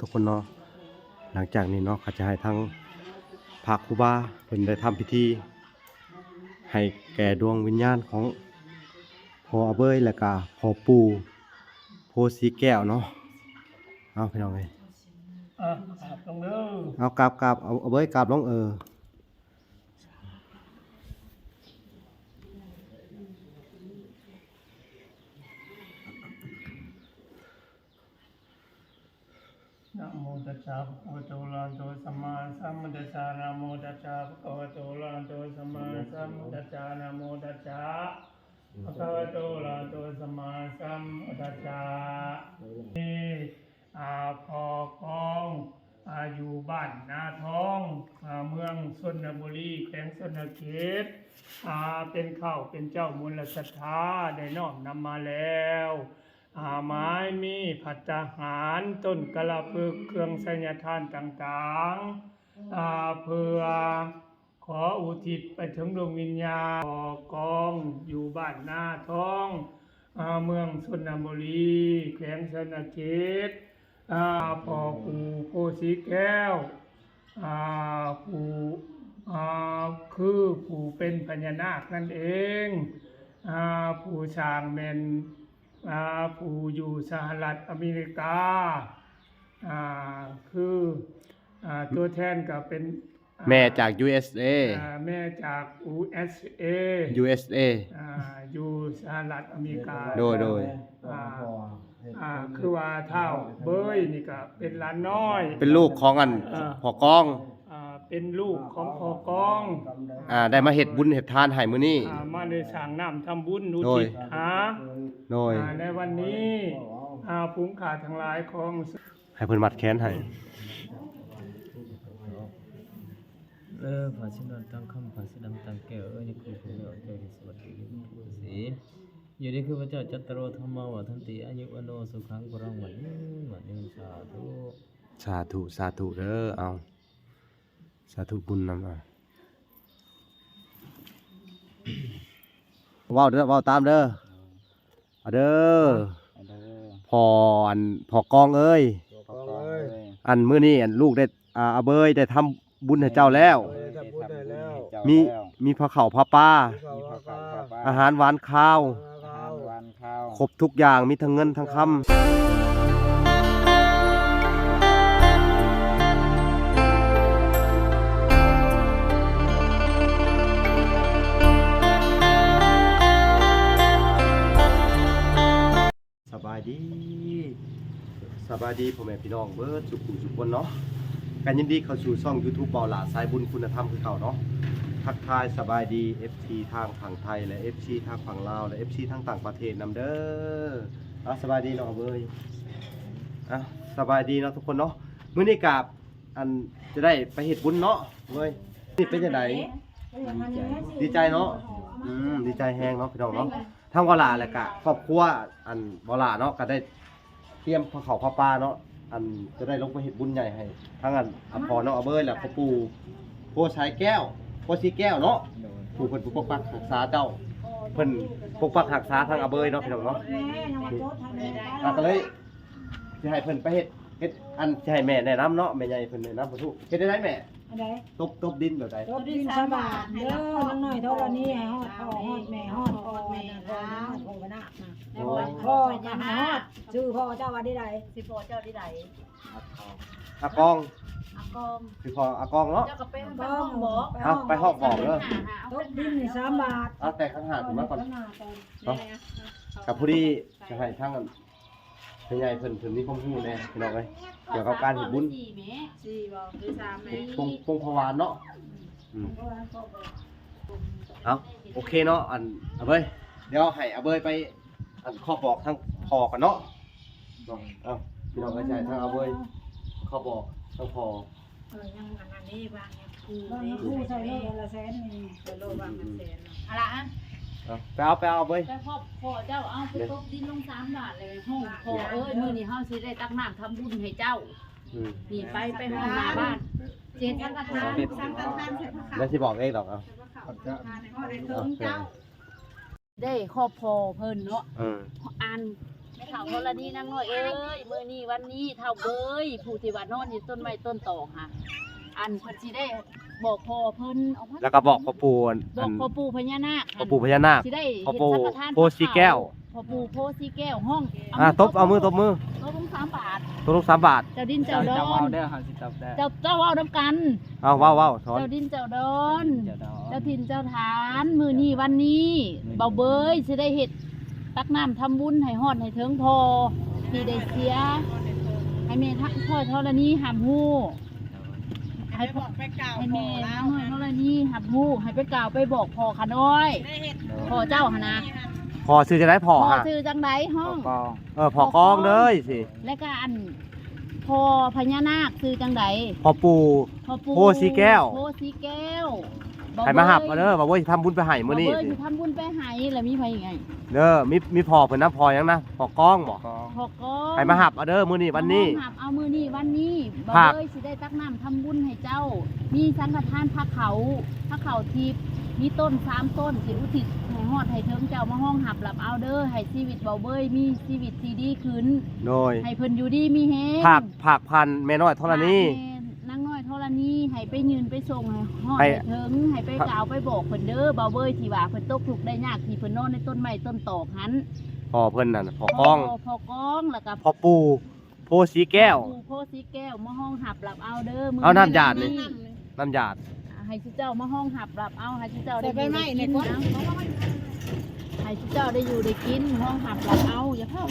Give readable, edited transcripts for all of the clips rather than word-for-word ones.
ทุกคนเนาะหลังจากนี้เนาะเขาจะให้ทั้งพระครูบาเป็นได้ทำพิธีให้แก่ดวงวิญญาณของพ่ออาเบยและก็พ่อปู่โพสีแก้วเนาะเอาพี่น้องเลยตรงเด้อเอากราบเอาเบยกราบลงนะโมตัสสะภะคะวะโตอะระหะโตสัมมาสัมพุทธัสสะนะโมตัสสะภะคะวะโตอะระหะโตสัมมาสัมพุทธัสสะนะโมตัสสะภะคะวะโตอะระหะโตสัมมาสัมพุทธัสสะพอกองอยู่บ้านนาทองเมืองชนบุรีแขวงชนเขตเป็นข้าวเป็นเจ้ามูลศรัทธาได้น้อมนำมาแล้วไม้มีผัดทหารต้นกะละพึกเครื่องสัญญทานต่างๆเพื่อขออุทิศไปถึงดวงวิญญาณกองอยู่บ้านนาทองเมืองชนบุรีแขวงชนเขตพ่อปู่โพสีแก้วปู่คือปู่เป็นพญานาคนั่นเองปู่ช้างแม่นผู้อยู่สหรัฐอเมริกาคือตัวแทนก็เป็นแม่จาก USA แม่จาก USA อยู่สหรัฐอเมริกาโดยคือว่าเท่าเบยนี่ก็เป็นหลานน้อยเป็นลูกของพ่อกองเป็นลูกของพ่อกองได้มาเฮ็ดบุญเฮ็ดทานให้มื้อนี้มาได้สร้างน้ำทำบุญอุทิศในวันนี้ภูมิขาทั้งหลายของให้เพิ่นมัดแขนให้ภาษินนตั้งคำภาษิดำตั้งแก้วนี่คือพระเจ้าเจ้าที่สวัสดีผู้ศรีอยู่นี่คือพระเจ้าจัตตโรธรรมวทันติอายุวันโนสุขังปรังวันนี้สาธุเด้อเอาสาธุบุญนำเว้าเด้อเว้าตามเด้อเด้อพอกองเอ้ยมื้อนี้ลูกได้อาเบยได้ทำบุญให้เจ้าแล้วมีพระข้าวพระปลาอาหารหวานข้าวครบทุกอย่างมีทั้งเงินทั้งคำสบายดีพ่อแม่พี่น้องเบิดสุขสุขคนเนาะกันยินดีเข้าสู่ช่อง YouTube เบาหลาสายบุญคุณธรรมคือเก่าเนาะทักทายสบายดี FC ทางฝั่งไทยและ FC ทางฝั่งลาวและ FC ทางต่างประเทศนำเด้อสบายดีเนาะเว้ยสบายดีเนาะทุกคนเนาะมื้อนี้กับจะได้ไปเฮ็ดบุญเนาะเว้ยนี่เป็นจังได๋ดีใจเนาะดีใจแฮงเนาะพี่น้องเนาะทางเบาหลาแล้วก็ครอบครัวเบาหลาเนาะก็ได้เตรียมพระข้าวพระปลาเนาะจะได้ลงไปเฮ็ดบุญใหญ่ให้ทั้งพ่อน้องอาเบยและพ่อปู่โพสีแก้วเนาะผู้เพิ่นปกปักรักษาเจ้าเพิ่นปกปักรักษาทางอาเบยเนาะพี่น้องเนาะก็เลยสิให้เพิ่นไปเฮ็ดสิให้แม่แนะนำเนาะแม่ใหญ่เพิ่นแนะนำบ่ถูกเฮ็ดได้ไหนแม่ตบดินแบบใดตบดินสบายเด้อน้องน้อยเท่าวันนี้ฮอดพ่อฮอดแม่ฮอดพ่อแม่ฮอดพ่อนะพ่อจะฮอดชื่อพ่อเจ้าว่าได้ใดสิพ่อเจ้าได้ใดอากองคือพ่ออากองเนาะเจ้าก็ไปห้องบอกไปห้องบอกเด้อตบดินนี่3 บาทแต่ข้างหาถึงมาก่อนเนาะกับผู้ที่จะให้ทางเป็นใหญ่เพิ่นมีความรู้แน่พี่น้องเอ้ยเกี่ยวกับการเฮ็ดบุญ4บ่หรือ3แม่ปงพวานเนาะเอาโอเคเนาะอาเบยเดี๋ยวให้อาเบยไปข้อบอกทั้งพอกันเนาะพี่น้องก็ใช้ทั้งอาเบยข้อบอกทั้งพอยังอันนี้ว่าเนี่ยผู้ใช้โลละแสนนี่โลบางแสนอะล่ะไปเอาเบยไปพ่อเจ้าเอาไปตบดินลง3 บาทเลยห้องพ่อมื้อนี้เฮาสิได้ตักน้ำทำบุญให้เจ้านี่ไปห้องหน้าบ้านเจ็ดสังฆทานแล้วสิบอกเองดอกได้ครอบพอเพิ่นเนาะอ่าน เฒ่าธรณีนางน้อยเอ้ยมื้อนี้วันนี้เฒ่าเบ้ยผู้ที่ว่านอนอยู่ต้นไม้ต้นตอกค่ะอันเพิ่นสิได้บอกพ่อเพิ่นเอามา แล้วก็บอกพ่อปู่ บอกพ่อปู่พญานาค พ่อปู่พญานาค สิได้ พ่อ เฮ็ด ปู่ สังฆทาน โพสีแก้ว พ่อปู่โพสีแก้วห้อง ตบเอามือ ตบลง3 บาท ตัวลูก3 บาท เจ้าดินเจ้าด เจ้า อ เว้าน เด้อเฮาสิตอบได้ เจ้าเว้านํกัน เอาว้าวสอน เจ้าดินเจ้าดอน เจ้าดอก เจ้าถิ่นเจ้าฐานมื้อนี้วันนี้เบาเบยสิได้เฮ็ดตักน้ำทำบุญให้ฮอดให้ถึงพอที่ได้เสียให้แม่ทักพ่อธรณีหำฮู้ให้พ่อให้แม่น้อยธรณีหำฮู้ให้ไปกล่าวไปบอกพ่อขาน้อยพ่อเจ้าหั่นนะ พอซื้อจะได้พอ พ่อ ฮะ ชื่อจังไดห้อง กอง พอกองเลยสิ และก็อันพ่อพญานาคชื่อจังได พอปู่ พ่อปู่ โพสีแก้ว โพสีแก้ว ให้มาหับเอาเด้อบอกว่าสิทำบุญไปให้มื้อนี้ บ่เบ้ยสิทำบุญไปให้แล้วมีไผอีกไง เด้อมีพอเพิ่นนะพอยังนะพอกองบ่ กอง พ่อก็ ให้มาหับเอาเด้อมื้อนี้วันนี้ หับเอามือนี้วันนี้บ่ ภาค เอ้ยสิได้ตักน้ำทำบุญให้เจ้า มีสังฆทานพระเขาทิพย์มีต้น3 ต้นสิอุทิศให้ฮอดให้เทิงเจ้ามาห้องหับหลับเอาเด้อให้ชีวิตเบาเบ้ยมีชีวิตที่ดีขึ้น โดย ให้เพิ่นอยู่ดีมีแฮง ภาคพันแม่น้อยธรณี แม่นางน้อยธรณีให้ไปยืนไปส่งให้ฮอด ให้ ให้เทิงให้ไปกล่าวไปบอกเพิ่นเด้อเบาเบ้ยที่ว่าเพิ่นตกทุกข์ได้ยากที่เพิ่นนอนในต้นไม้ต้นตอกหัน พอเพิ่นน่ะพอกอง พ่อกองแล้วก็ พอปู่โพสีแก้ว ปู่โพสีแก้วมาห้องหับหลับเอาเด้อมื้ เอาน้ำหยาดนี่ น้ำหยาด ให้ชิเจ้ามาห้องหับหลับเอาให้ชิเจ้าได้ ใส่ไปไหม กิ เนี่ย น ก่อน เอาให้ชิเจ้าได้อยู่ได้กินห้องหับหลับเอาอย่าเข้า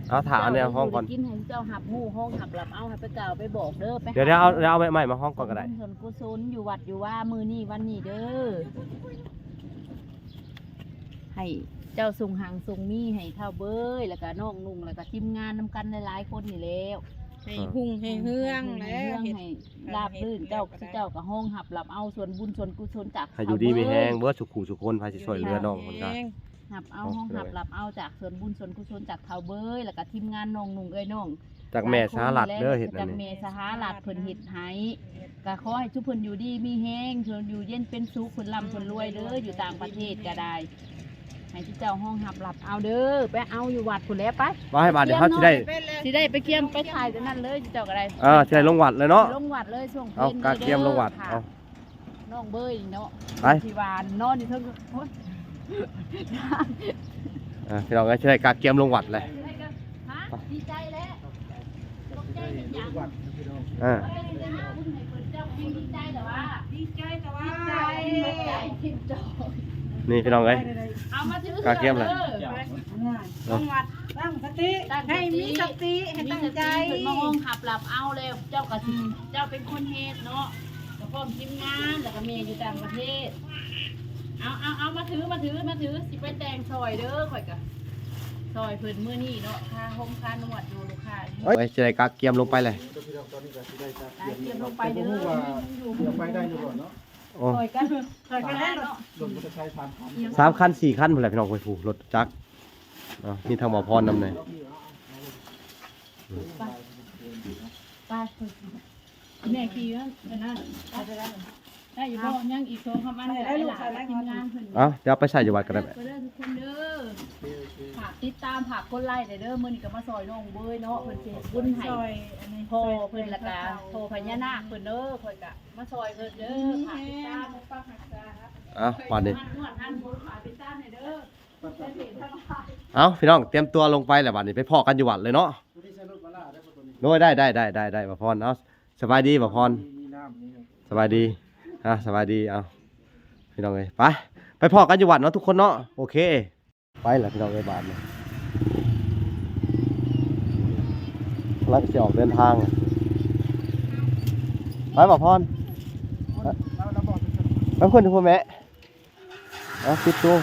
เอาถามเนี่ยห้องก่อน กินให้ชิเจ้าหับหมู่ห้องหับหลับเอาให้ไปกล่าวไปบอกเด้อไป เดี๋ยวเอาใหม่มาห้องก่อนก็ได้ ส่วนกุศลอยู่วัดอยู่ว่ามือนี้วันนี้เด้อให้เจ้าส่งหางส่งมีให้เท่าเบ้ยแล้วก็น้องนุ่งแล้วก็ทีมงานนำกันหลายๆคนนี่แล้ว ให้หุ่งให้เฮือง ให้ แล้ว เรื่อง เฮ็ด ให้ราบรื่นเจ้าเจ้ากับห้องหับหลับเอาส่วนบุญส่วนกุศลจาก ให้อยู่ดีมีแฮงเบิดสุขุสุคนพาสิช่วยเหลือน้องคนกัน หับเอาห้องหับหลับเอาจากส่วนบุญส่วนกุศลจากเท่าเบ้ยแล้วก็ทีมงานน้องนุ่งเอ้ยน้อง จากแม่สาลัดเด้อเฮ็ดนั่ จาน ก นี่ แม่สหรัฐเพิ่นเฮ็ดให้ก็ขอให้ทุกเพิ่นอยู่ดีมีแฮงเพิ่นอยู่เย็นเป็นสุขเพิ่นร่ำเพิ่นรวยเด้ออยู่ต่างประเทศก็ได้ให้ที่เจ้าห้องหับหลับเอาเด้อไปเอาอยู่วัดพุ่นแล้วไป ว่าให้บาดเดี๋ยวเขาสิได้ สิได้ไปเกียมไปถ่ายแต่นั่นเลยเจ้าก็ได้ สิได้ลงวัดเลยเนาะ ลงวัดเลยช่วง เอากาเกียมลงวัด ค่ะ เอา น้องเบยเนาะ ไป ที่วานนอนอยู่เทั้งโอ๊ย พี่น้องก็สิได้กาเกียมลงวัดเลย ฮะดีใจแล้วตกใจเห็นหยัง อ่า ดีใจแต่ว่าดีใจแต่ว่าดีใจทิมจอ นี่พี่น้องเอ้ย เอามาถือก าเกียมเลย ต้องวัดตั้งสติให้มีสติให้ตั้งใจ เพิ่นมาห้องขับหลับเอาแล้วเจ้าก็สิเจ้าเป็นคนเฮ็ดเนาะแล้วก็ทีมงานแล้วก็เมย์อยู่ต่างประเทศเอามาถือสิไปแต่งซอยเด้อข่อยก็ซอยเพิ่นมื้อนี้เนาะค่าห้องค่านวดอยู่ลูกค้า เอ้ยสิได้กาเกียมลงไปเลย ได้เตรียมลงไปเด้ออยู่ ไปได้อยู่ก่อนเนาะ โอ้ ซอยกันได้เนาะ รถมอเตอร์ไซค์3 คัน 3 คัน 4 คันพุ่นแหละพี่น้องโอ้ยผู้รถจักรมีทางหมอพรนำเลย ไปแม่ขี่แล้วนะได้อยู่บ่ยังอีก2คำอันได้ลูกทีมงานเพิ่น เดี๋ยวเอาไปใส่อยู่วัดก็ได้แม่ ไปเด้อทุกคนเด้อฝากติดตามฝากกดไลค์เด้อมื้อนี้ก็มาซอยน้องเบยเนาะเพิ่นสิบุญให้พ่อเพิ่นละกะพ่อพญานาคเพิ่นเด้อข่อยก็มาซอยเพิ่นเด้อฝากติดตามฟังหักษา วันนี้ นวดท่านบุญฝากติดตามให้เด้อได้เห็นทั้งหลาย พี่น้องเตรียมตัวลงไปแหละบัดนี้ไปพอกันอยู่วัดเลยเนาะโน้ยได้บ่พรเอาสบายดีบ่พร มีน้ำนี่ สบายดีสบายดีเอาพี่น้องเอ้ยไปพอกันอยู่วัดเนาะทุกคนเนาะโอเคไปแหละพี่น้องเอ้ยบาทเนี่ยลักจะออกเดินทางไปบ่พร เราบอก ไปคนที่พ่อแม่คิดตัว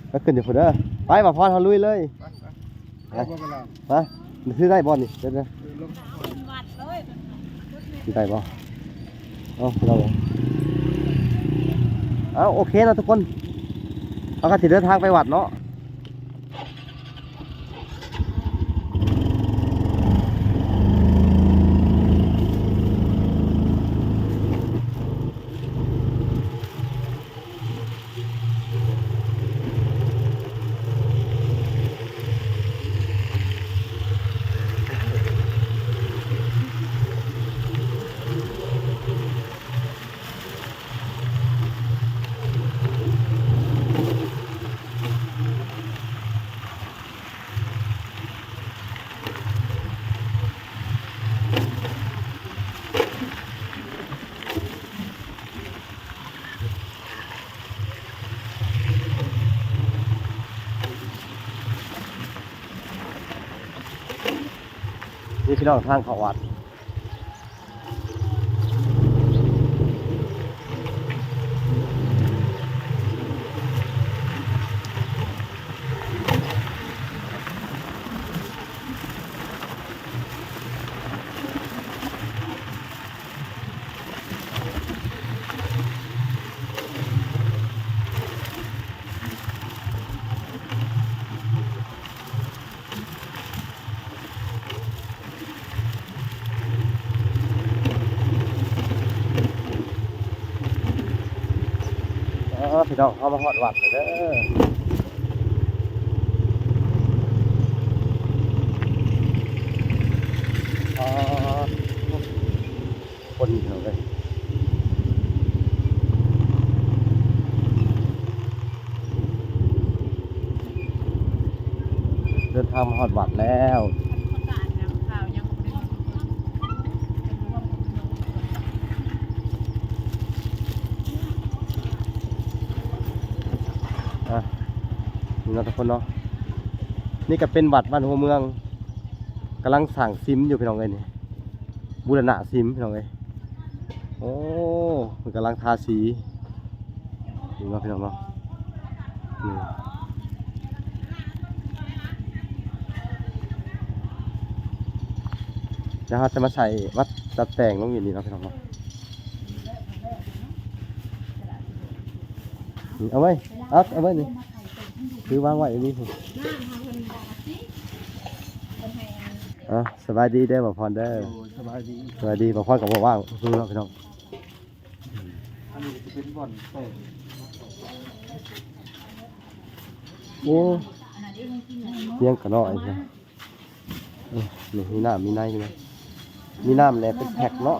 ไปขึ้นอยู่พุ่นเด้อไปบ่พรเฮาลุยเลย ไปเวลา มาซื้อได้บ่นี่เดี๋ยว ลง ซื้อได้บ่เราโอเคนะทุกคนเราก็สิเดินทางไปวัดเนาะ นี่พี่น้องทางเขาวัดพี่น้องเข้ามาฮอดวัดเลยเด้อคนพี่น้องเลยเดินทางมาฮอดวัดแล้วนี่นะทุกคนเนาะนี่ก็เป็นวัดบ้านหัวเมืองกำลังสั่งซิมอยู่พี่น้องเอ้ยนี่บูรณะซิมพี่น้องเอ้ยโอ้มันกำลังทาสีนี่เนาะพี่น้องเนาะนี่เดี๋ยวเราจะมาใส่วัดจัดแต่งลงอย่างนี้เนาะพี่น้องเนาะนี่เอาไว้เอาไว้นี่คือวางไว้อย่างนี้ผมสบายดีเด้อบ่พรเด้อ สบายดี สบายดีบ่พรกับบ่ว่างคือเนาะพี่น้อง อันนี้จะเป็นบ่อนเปิด โอ้เลี้ยงกระน้อยจ้ะนี่มีน้ำมีในใช่ไหมมีน้ำแหละเป็นแพ็คเนาะ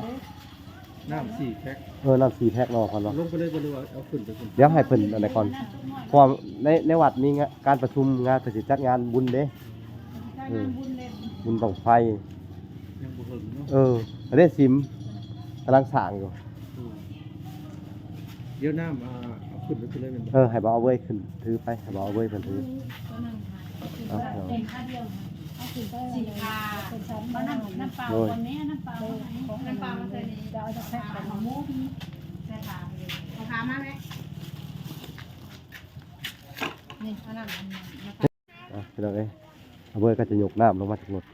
น้ำ4แพ็ค น้ำ4แพ็คเนาะก่อนเนาะ ลงไปเลยบ่รู้ว่าเอาขึ้นไปขึ้น เดี๋ยวให้เพิ่นอันใดก่อนเพราะว่าในวัดมีการประชุมงานสิจัดงานบุญเด้บุญบั้งไฟ ยังบ่ถึงเนาะ อันนี้ซิมกำลังสร้างอยู่ เดี๋ยวน้ำเอาขึ้นไปขึ้นเลยแม่นบ่ ให้บ่เอาเว้ยขึ้นถือไปให้บ่เอาเว้ยเพิ่นถือเอา สีขาวน้ำเปล่าตอนนี้น้ำเปล่ามาใส่นี่ จะเอาจะแพ็คกับมะม่วง ใส่ขาวเลยเอาขาวมาไหมนี่เอาน้ำพี่น้องเอ้ยเอาเว้ยก็จะยกน้ำลงมาจากรถ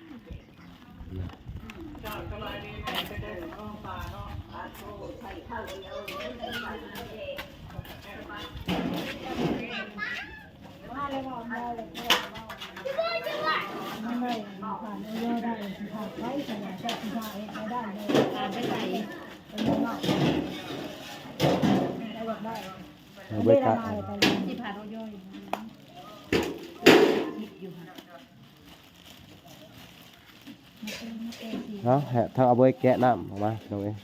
เอาเว้ยก็ ที่ผ่านย่อย เนาะทางเอาเว้ยแกะน้ำออกมาพี่น้องเอ้ย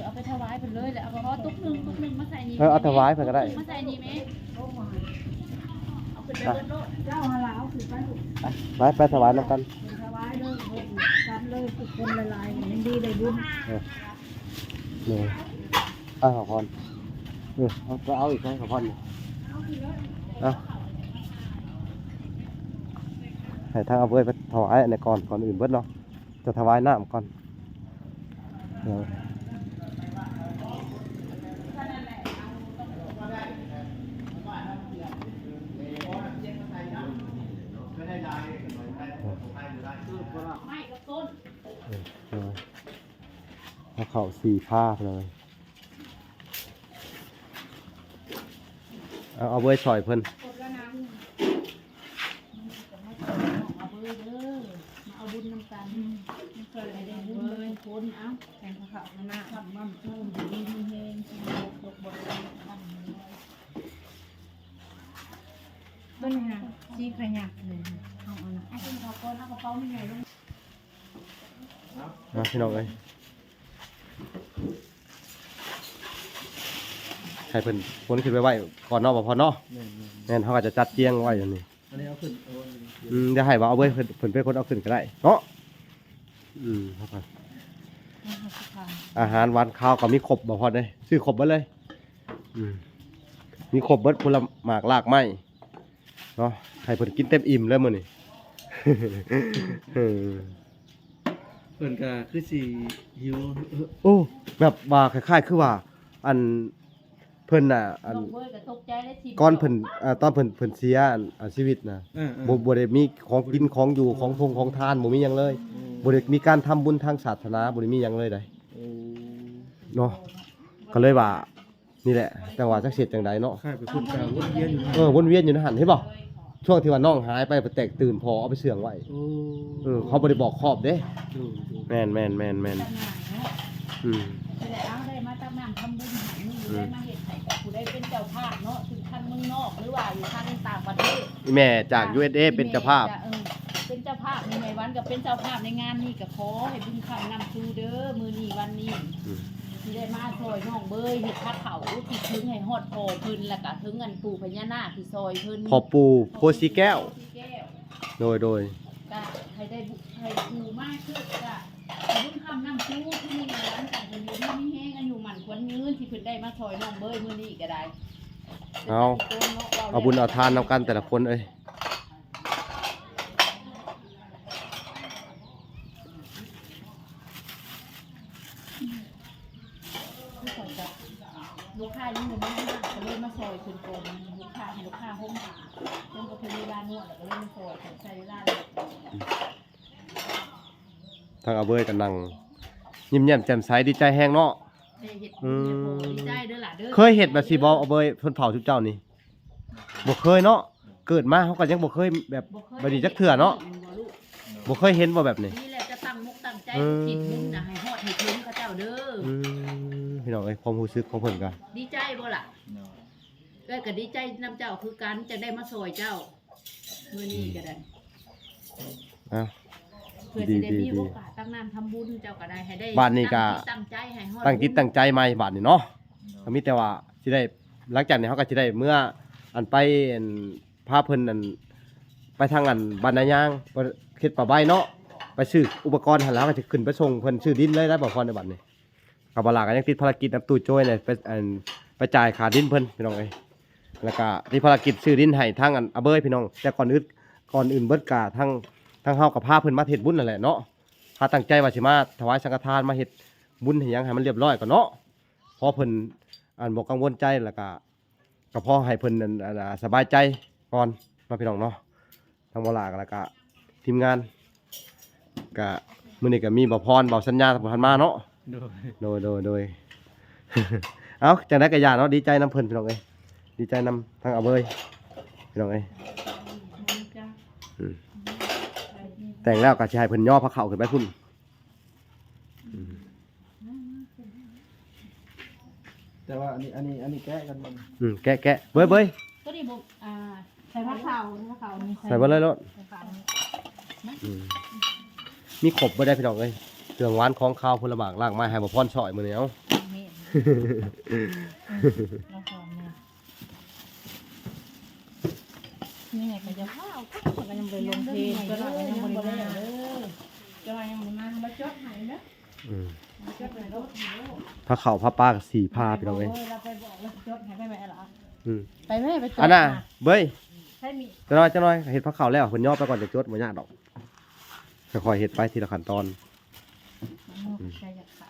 เอาไปถวายเพิ่นเลยแหละเอาเพราะตุ๊กนึงมาใส่นี่ เอาถวายเพิ่นก็ได้ มาใส่นี่ไหมเอาขึ้นไปบนโลด เจ้าหาเอาคือไป ไปถวายน้ำกัน ถวายเลยกันเลยทุกคนละลายมันดีได้บุญ นี่ขอพรเอาอีกไหมขอพรให้ทางเอาเว้ยไปถวายในก่อนอื่นเบิดเนาะจะถวายน้ำก่อนไม่กับต้น แล้วเขา4 ผ้าเลยเอาเว้ยซอยเพิ่น เอาเบอร์เด้อมาเอาบุญน้ำกันไม่เคยได้บุญเลยคนเอาแข่งข้าวหน้าทำมั่มชูดีมีแห้งชีวิตตกบนทำต้นค่ะชีขยักเลยเอาละไอ้คนเขาก้นเอากระเป๋าไม่ใหญ่ลง พี่น้องเอ้ยให้เพิ่นพ้นขึ้นไปไว้ก่อนเนาะบ่พอเนาะแม่นเขาก็จะจัดเตียงไว้อย่างนี้ อันนี้เอาขึ้นเอาอันนี้ เดี๋ยวให้ว่าเอาไว้เพิ่นเป็นคนเอาขึ้นก็ได้เนาะครับอาหารหวานข้าวก็มีครบบ่พอได้ซื้อครบมาเลย มีครบเบิดผลหมากลากไม้เนาะให้เพิ่นกินเต็มอิ่มเลยมื้อนี้ เพิ่นก็คือสิหิว โอ้แบบว่าคล้ายๆคือว่าอันเพิ่นน่ะอัน น้องเบ้ยก็ตกใจได้ที ก่อนเพิ่นตอนเพิ่นเสียอันชีวิตนะบ่ได้มีของกินของอยู่ของทานบ่มีหยังเลยบ่ได้มีการทำบุญทางศาสนาบ่ได้มีหยังเลยได้เนาะก็เลยว่านี่แหละจังหวะจักเสร็จจังไดเนาะ ค่ายไปเพิ่นก็วนเวียนอยู่ วนเวียนอยู่ในหันเห็นบ่ช่วงที่ว่าน้องหายไปแตกตื่นพอเอาไปเสื่องไว้ โอ้ เขาบ่ได้บอกครอบเด้ ดู แม่นอืม จะได้เอาได้มาตั้งน้ำทำบุญให้นี่ได้มาเฮ็ดให้กับผู้ได้เป็นเจ้าภาพเนาะถึงขั้นเมืองนอกหรือว่าอยู่ทางต่างประเทศ อีแม่จาก USA เป็นเจ้าภาพ เป็นเจ้าภาพในวันก็เป็นเจ้าภาพในงานนี้ก็ขอให้บุญคำนำสู่เด้อมื้อนี้วันนี้ที่ได้มาซอยน้องเบยเฮ็ดผ้าขาวอุทิศถึงให้ฮอดพ่อเพิ่นแล้วก็ถึงเงินปู่พญานาคที่ซอยเพิ่น พ่อปู่โพสีแก้ว แก้ว โดย ก็ให้ได้บุให้ปู่มากขึ้นก็ให้บุญคำนำสู่ที่นี่ในวันกันเพิ่นอยู่ที่นี่แห้งอายุหมันควรยืนที่เพิ่นได้มาซอยน้องเบยมื้อนี้ก็ได้ เอาบุญเอาทานนำกันแต่ละคนเอ้ย ลูกค้ายังบ่มีก็เลยมาซอยเพิ่นก่อนลูกค้าให้ลูกค้าห่มผ้าเพิ่นก็เพิ่นมีร้านนวดแล้วก็เลยมาซอยเพิ่นใช้ร้าน ทางอาเบยกันนั่งยิ้มแย้มแจ่มใสดีใจแฮงเนาะ ได้เฮ็ดบุญเนี่ยโหดีใจเด้อล่ะเด้อ เคยเฮ็ดแบบสิบ่อาเบยเพิ่นเผาทุกเจ้านี่บ่เคยเนาะเกิดมาเขาก็ยังบ่เคยแบบบ่ดีจักเทื่อเนาะบ่เคยเห็นบ่แบบนี้ นี่แหละจะตั้งมุกตั้งใจคิดบุญน่ะให้ฮอดให้ถึงเขาเจ้าเด้อ พี่น้องเอ้ยความรู้สึกของเพิ่นก็ ดีใจบ่ล่ะก็ดีใจนำเจ้าคือกันจะได้มาซอยเจ้ามื้อนี้ก็ได้ อ้าว เพื่อสิได้มีโอกาสตั้งน้ำทำบุญเจ้าก็ได้ให้ได้ บ้านนี้ก็ ตั้งใจให้ฮอด ตั้งจิตตั้งใจใหม่บาดนี้เนาะก็มีแต่ว่าสิได้หลังจากนี้เฮาก็สิได้เมื่ออันไปอันพาเพิ่นอันไปทางอันบ้านนายางเขตป่าใบเนาะไปซื้ออุปกรณ์หั่นแล้วก็จะขึ้นไปส่งเพิ่นซื้อดินเลยได้บ่พรในบัดนี้ก็บ่ล่ะก็ยังติดภารกิจนำตู้โจ้ยเนี่ยไปอันไปจ่ายค่าดินเพิ่นพี่น้องเอ้ยแล้วก็ที่ภารกิจซื้อดินให้ทางอันอาเบยพี่น้องแต่ก่อนอื่นเบิดกะทางเฮากับพาเพิ่นมาเฮ็ดบุญนั่นแหละเนาะพาตั้งใจว่าสิมาถวายสังฆทานมาเฮ็ดบุญให้หยังให้มันเรียบร้อยก่อนเนาะพอเพิ่นอันบ่กังวลใจแล้วก็พอให้เพิ่นอันสบายใจก่อนเนาะพี่น้องเนาะทางบ่ล่ะก็แล้วก็ทีมงานก็มื้อนี้ก็มีบ่พรบ่สัญญาบ่ทันมาเนาะ โดย เอาจังได้กระยาเนาะดีใจน้ำเพิ่นพี่น้องเอ้ยดีใจน้ำทางอาเบยพี่น้องเอ้ยแต่งแล้วก็สิให้เพิ่นย่อพระเข่าขึ้นไปพุ่น แต่ว่าอันนี้แก้กันมัน แกะเบย ก็ดีบ่ใส่ผ้าขาวนี่ ใส่เบ่เลยโลดมีขบบ่ได้พี่น้องเอ้ยเครื่องหวานของข้าวผลหมากลากไม้ให้บ่พรช่อยมื้อนี้เอ้า นี่ไงก็จะข้าวก็ยังไปลงเพลงก็ได้ยังบ่ได้เด้อก็ยังบ่มาบ่จดให้เด้อจดให้รถ พระเข่าพระป้ากับ4ผ้าพี่น้องเอ้ย เราไปบอกว่าจดให้แม่เหรอ อืม ไปแม่ไปจด อันน่ะเบย ใช่มี จะน้อยเฮ็ดพระเข่าแล้วเพิ่นย่อไปก่อนจะจดบ่ยากดอกค่อยๆเฮ็ดไปทีละขั้นตอน ใช่อยากขา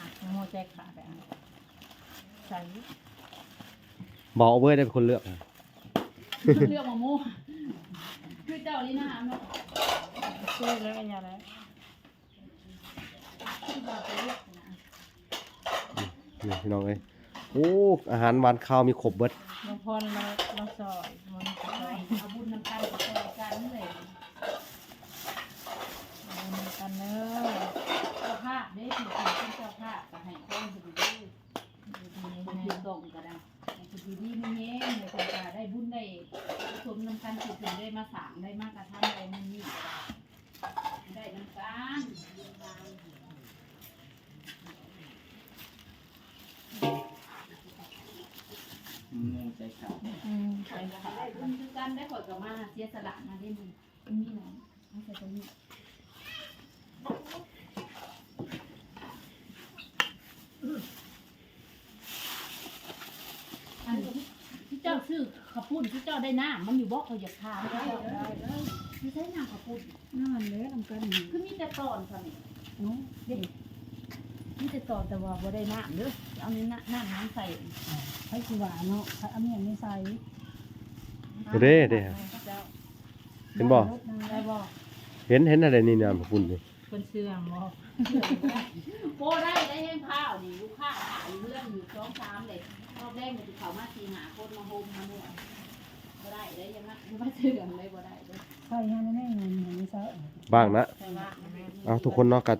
ดหัวใจขาดแบบใส่ บอกเอาเว้ยได้เป็นคนเลือก เรื่องมาโม่คือเจ้าลีน่าเนาะ ช่วยแล้วกันอย่างไร นี่พี่น้องเอ้ยโอ้อาหารหวานข้าวมีครบเบิด น้องพรเราซอยมันซอย เอาบุญนำกันซอยกันเลย มันกันเนอะ เจ้าภาพได้ถือเป็นเจ้าภาพก็ให้คนดูดูคนถือตรงก็ได้คนถือดีไม่แห้งในคนจะได้บุญได้สมนำกันถือได้มาสามได้มากกระทั่งได้มันนี่ได้นำกัน ใจขาด ใช่ค่ะได้บุญคือกันได้ผลกับมาเสียสละมาได้บุญนี่นะไม่ใช่ตรงนี้ เจ้าได้น้ำมันอยู่บ่เขาอยากทานได้ไม่ใช่น้ำข้าวปุ้น นั่นแหละนำกันนี่ คือมีแต่ตอนค่ะนี่ เนาะ เด็กมีแต่ตอนแต่ว่าบ่ได้น้ำเด้อเอานี่น้ำใส่ ไผสิว่าเนาะเอาเมียนนี่ใส่ เด้เด้ เจ้า เห็นบ่ ได้บ่ เห็นอะไรนี่นามสกุลนี่ คนเชื่องบ่โป้ได้แห้งข้าวนี่ลูกค้าขายเรื่องอยู่2-3เลยรอบแรกมันสิเข้ามา4-5คนมาโฮมมาหมู่บ่ได้ยังนะบ่เชื่องเลยบ่ได้เด้อ ใส่ให้แน่เงินนี่ซะ บ้างนะ ใช่ว่า เอาทุกคนเนาะก็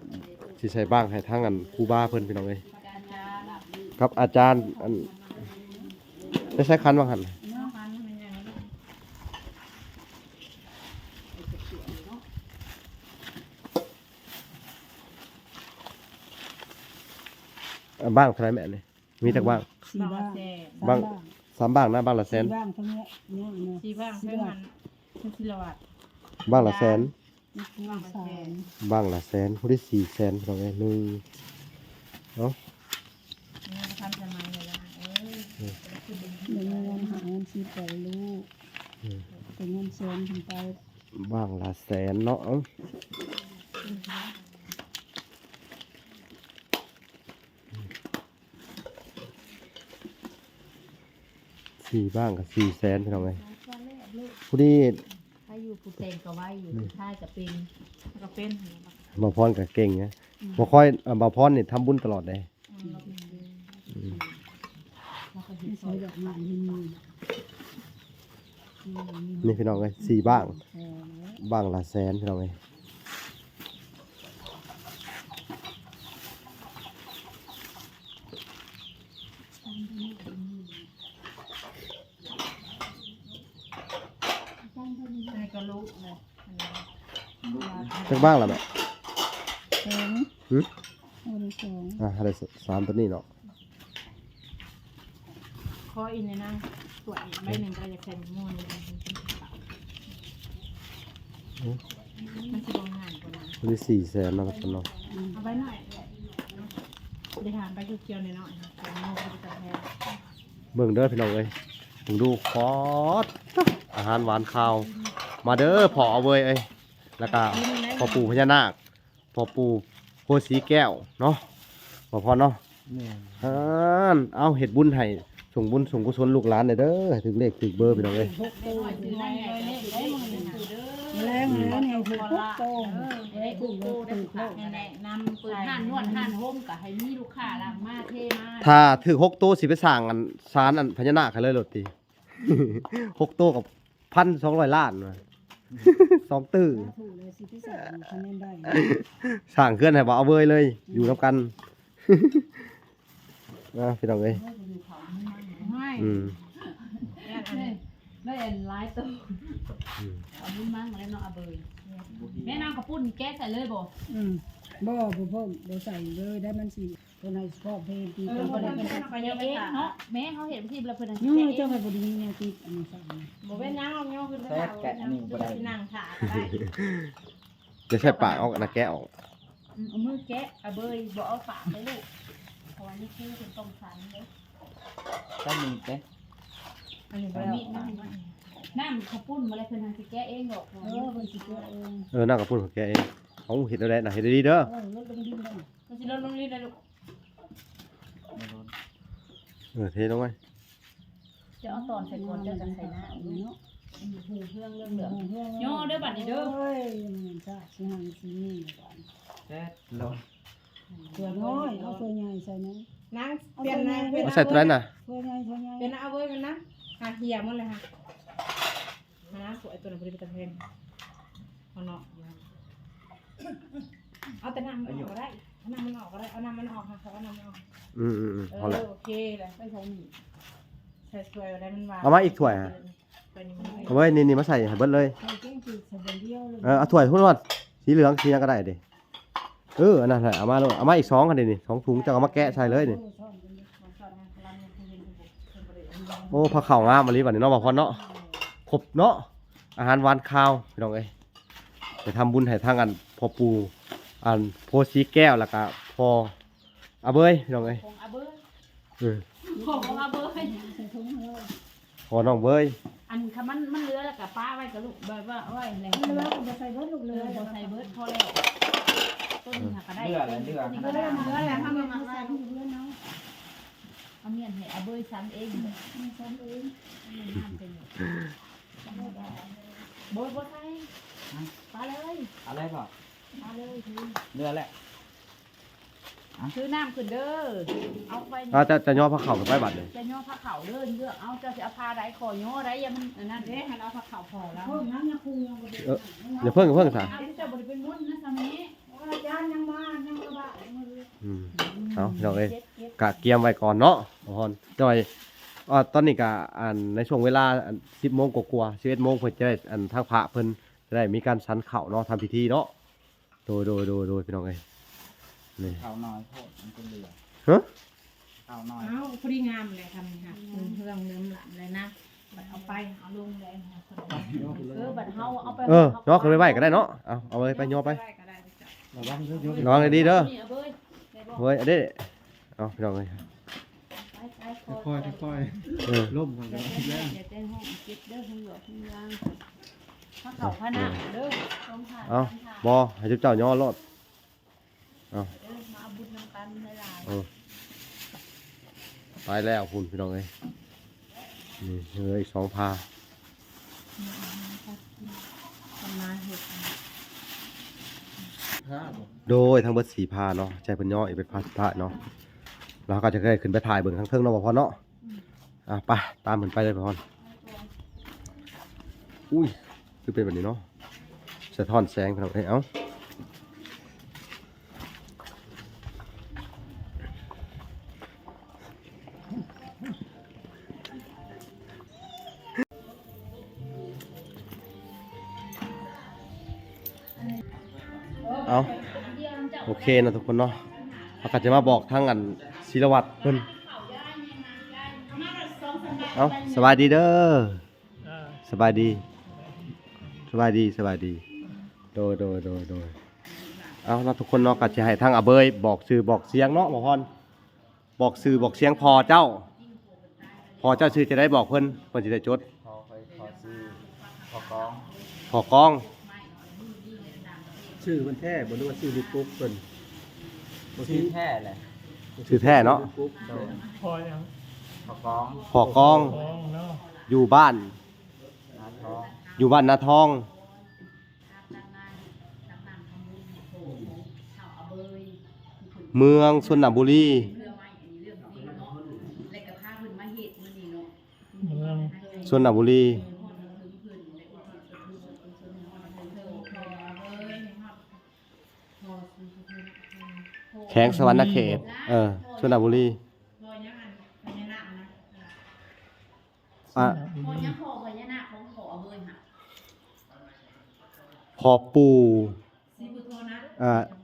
สิใส่บ้างให้ทางอันครูบาเพิ่นพี่น้องเอ้ย การงานดับมือ ครับอาจารย์อันได้ใช้คันบ้างหั่น เนาะมันเป็นอย่างนี้เนาะ บ้างเท่าไหร่แม่นี่มีจักบ้าง สี่บ้าง บ้าง 3บ้างนะบ้างละแสน สี่บ้างทั้งเนี้ยเนี่ยเนาะ ที่บ้างเพื่อนมันเป็นศิลวัต บ้างละแสน บ้างสาม บ้างละแสนผู้ที่4แสนพี่น้องเอ้ยนึงเนาะ นี่ทำสมัยเลยนะเดี๋ยวเงินหาเงินซื้อไปลูกเป็นเงินเซนขึ้นไป บ้างละแสนเนาะเอ้า4บ้างกับ4แสนพี่น้องเอ้ยผู้ที่ ถ้าอยู่ผู้แต่งก็ไว้อยู่ถ้าจะเป็นก็เป็น บ่พรก็เก่งนะบ่ค่อยบ่พรนี่ทำบุญตลอดเลย ไม่ใช่ดอกไม้ที่มี นี่พี่น้องเอ้ย4บ้าง แพงแล้ว บ้างละแสนพี่น้องเอ้ย ในก็รู้เลย จักบ้างล่ะแม่ แพง หึ เอาไปสอง ได้3ตัวนี้เนาะ ข้ออินเลยนะตรวจใบหนึ่งก็จะเป็นมูลมันจะลงงานกว่านั้น ผู้ที่4แสนเนาะครับเนาะ เอาไว้หน่อยบริหารไปเกี่ยวๆหน่อยๆแต่โม่ก็จะแพ้ เบิ่งเด้อพี่น้องเอ้ยเบิ่งดูคอสอาหารหวานข้าว มาเด้อพ่อเอาเว้ยเอ้ยแล้วก็พ่อปู่พญานาคพ่อปู่โพสีแก้วเนาะบ่พอเนาะ แม่น เอาเฮ็ดบุญให้ส่งบุญส่งกุศลลูกหลานเด้อถึงเลขถึงเบอร์พี่น้องเอ้ย หกโต ถือได้ไงได้มันเด้อ แรงแล้วเนี่ยคือหกโต ได้ถูกโตได้ถูกแนะนำเปิดห้านนวดห้านโฮมกับให้มีลูกค้าล้างมาเทมา ถ้าถึง6โตสิไปสร้างอันศาลอันพญานาคให้เลยโลดติ 6โตกับ 1,200 ล้านว่ะ 2ตื้อ ถูกเลยสิพิเศษคะแนนได้ สร้างเคลื่อนให้บ่เอาเว้ยเลย อยู่นํกัน นะพี่น้องเอ้ย ไม่ อืม ได้อันไลฟ์ตัวเอาบุญมั่งแล้วเนาะอาเบยแม่นางกระปุ้นแก้ใส่เลยบ่ บ่เพิ่มบ่ใส่เลยได้มันสิคนให้ชอบเพลงตีกันบ่ได้เป็น ไปเองเนาะแม่เขาเห็นที่เราเพิ่น ย่อเจ้าไปบ่ดีเนี่ยติดอันนี้สั่ง บ่เป็นยังย่อขึ้นไปนั่งขาก็ได้ จะใช้ปากออกนะแกะออก เอามือแกะอาเบยบ่เอาปากไปลูกเพราะว่านี่คือเป็นต้มสันเด้อ ถ้ามีเด้ อันนี้บ่มีน้ำข้าวปุ้นมาเลยเพิ่นทางสิแกะเองดอก เพิ่นสิเกิดเอง นั่งกับพูดของแกเองเอาเห็ดเอาได้นะเห็ดดีๆเด้อ รถลงดินได้ มันสิลดลงลิ้นได้ลูก ไม่รู้ เทลงไป จะเอาตอนใส่ก่อนจะจังใส่น้ำ เนาะ หูเครื่องเรื่องเหลือง ย่อเด้อบัดนี้เด้อเอ้ยมันจ้าสิหันสินี่ก่อน แซ่ลง ตัวน้อยเอาตัวใหญ่ใส่นั้น นางเปลี่ยนนางเปลี่ยน เอาใส่ตัวนั้นน่ะ ตัวใหญ่ตัวใหญ่ เปลี่ยนเอาไว้มันนะหาเหี่ยมันเลยค่ะมานะสวยตัวนั้นบริการเพลงเอาเนาะเอาแต่น้ำมันออกก็ได้เอาน้ำมันออกก็ได้เอาน้ำมันออกค่ะเอาน้ำมันออก พอแล้ว โอเคเลยไปใช้หนีใส่สวยอะไรมันหวาน เอามาอีกถ้วยฮะ ไปนี่มัน เอาไว้นี่มาใส่ให้เบิดเลย ใส่เก่งจืดใส่เดียวเลย เอาถ้วยพุ่นว่าสีเหลืองสีนั้นก็ได้ดิอันนั้นแหละเอามาเลยเอามาอีก2กันดินี่2ถุงจะเอามาแกะใส่เลยนี่โอ้ผักข้าวงามมาลีบัดนี้เนาะบ่พอเนาะครบเนาะอาหารหวานข้าวพี่น้องเอ้ยไปทำบุญให้ทางอันพ่อปู่อันโพสีแก้วแล้วก็พ่ออาเบยพี่น้องเอ้ย ของอาเบย เออ ของอาเบย ใส่ถุงเลย พ่อน้องเบย อ อันคำมันเหลือแล้วก็ป้าไว้กับลูกแบบว่าไว้แล้ว เรือก็ใส่เบิดลูกเรือ บ่ใส่เบิดพอแล้วต้นนี้หาก็ได้ เลือดอะไรเลือด นี่ ก็ ก็ ได้ ได้ มาแล้วแหละทำมา ใส่ลูกเรือเนาะ เอาเมียนให้เอาเบยซ้ำเอง ไม่ใส่เอง โบยบ่ใส่ปลาเลย อะไรเปล่า ปลาเลยคือ เลือดแหละ ซื้อน้ำขึ้นเด้อเอาไป จะย่อพระเข่ากับไปบัดเลย จะย่อผ้าขาวเด้อเลือกเอาจะเอาผ้าใดขอย่อใดอย่ามันนั่น เด้ให้เราผักขาวพอแล้ว เพิ่มน้ำยังคุงยังบ่ได้ อย่าเพิ่งซะ เอาที่จะบริเป็นมุ่นนะสามี อาจารย์ยังมาบ้ามือ เอาเราเอ้ยกะเกียมไว้ก่อนเนาะบ่ฮอนจ่อยตอนนี้ก็ในช่วงเวลา10 โมงกว่าๆ11 โมงเพิ่นจะได้ทางพระเพิ่นจะได้มีการสันข้าวเนาะทำพิธีเนาะโดยพี่น้องเอ้ยนี่ ข้าวน้อยโทษมันก็เหลือ ฮะ ข้าวน้อย เอาพอดีงามเลยทำนี่ค่ะเครื่องเนื้อหลานเลยนะเอาไปเอาลงเลย บัดเฮาเอาไป ย่อขึ้นไปไว้ก็ได้เนาะเอาเลยไปย่อไป ก็ได้จ้ะ ระวังเยอะ น้องดีเด้อ นี่เอาเบย เฮ้ยอันนี้เอาพี่น้องเอ้ย ค่อย ล่มกัน อย่าเต้นห้องจิตเด้อห้องหลอกห้องยางถ้าเขาพนักเด้อต้องผ่าน เอาบ่ให้เจ้าย่อรถเอา มาบุญนำกันหลาย ไปแล้วคุณพี่น้องเอ้ยนี่เหลืออีก2 พา ทำมาเห็ด โดยทั้งเบิด4 พาเนาะใจเพิ่นย่ออีกเป็นพาสุดท้ายเนาะแล้วก็จะได้ขึ้นไปถ่ายเบิ่งทั้งเทิงเนาะบ่พอเนาะไปตามเพิ่นไปเลยบ่พอนอุ้ยคือเป็นแบบนี้เนาะสะท้อนแสงพี่น้องเอ้ยเอ้าเอาโอเคนะทุกคนเนาะเราก็จะมาบอกทั้งศิลวัตรเพิ่นเอาสบายดีเด้อสบายดีโดยเอาเนาะทุกคนเนาะก็จะให้ทั้งอาเบยบอกชื่อบอกเสียงเนาะบ่พรบอกชื่อบอกเสียงพอเจ้าชื่อจะได้บอกเพิ่นสิได้จด พอซื้อพอกอง พอกอง ชื่อมันแท้บ่รู้ว่าชื่อลูกปุ๊กเพิ่นชื่อแท้แหละ ชื่อแท้เนาะ ปุ๊กโดน พอยัง พอกอง พอกอง ทองเนาะ อยู่บ้าน นาทอง อยู่บ้านนาทอง เมืองชนบุรี เมือง ชนบุรีแข้งสวรรณเขตชนบุรีอ่ะ พอยังพอพญานาคของขอเบยค่ะ พอปู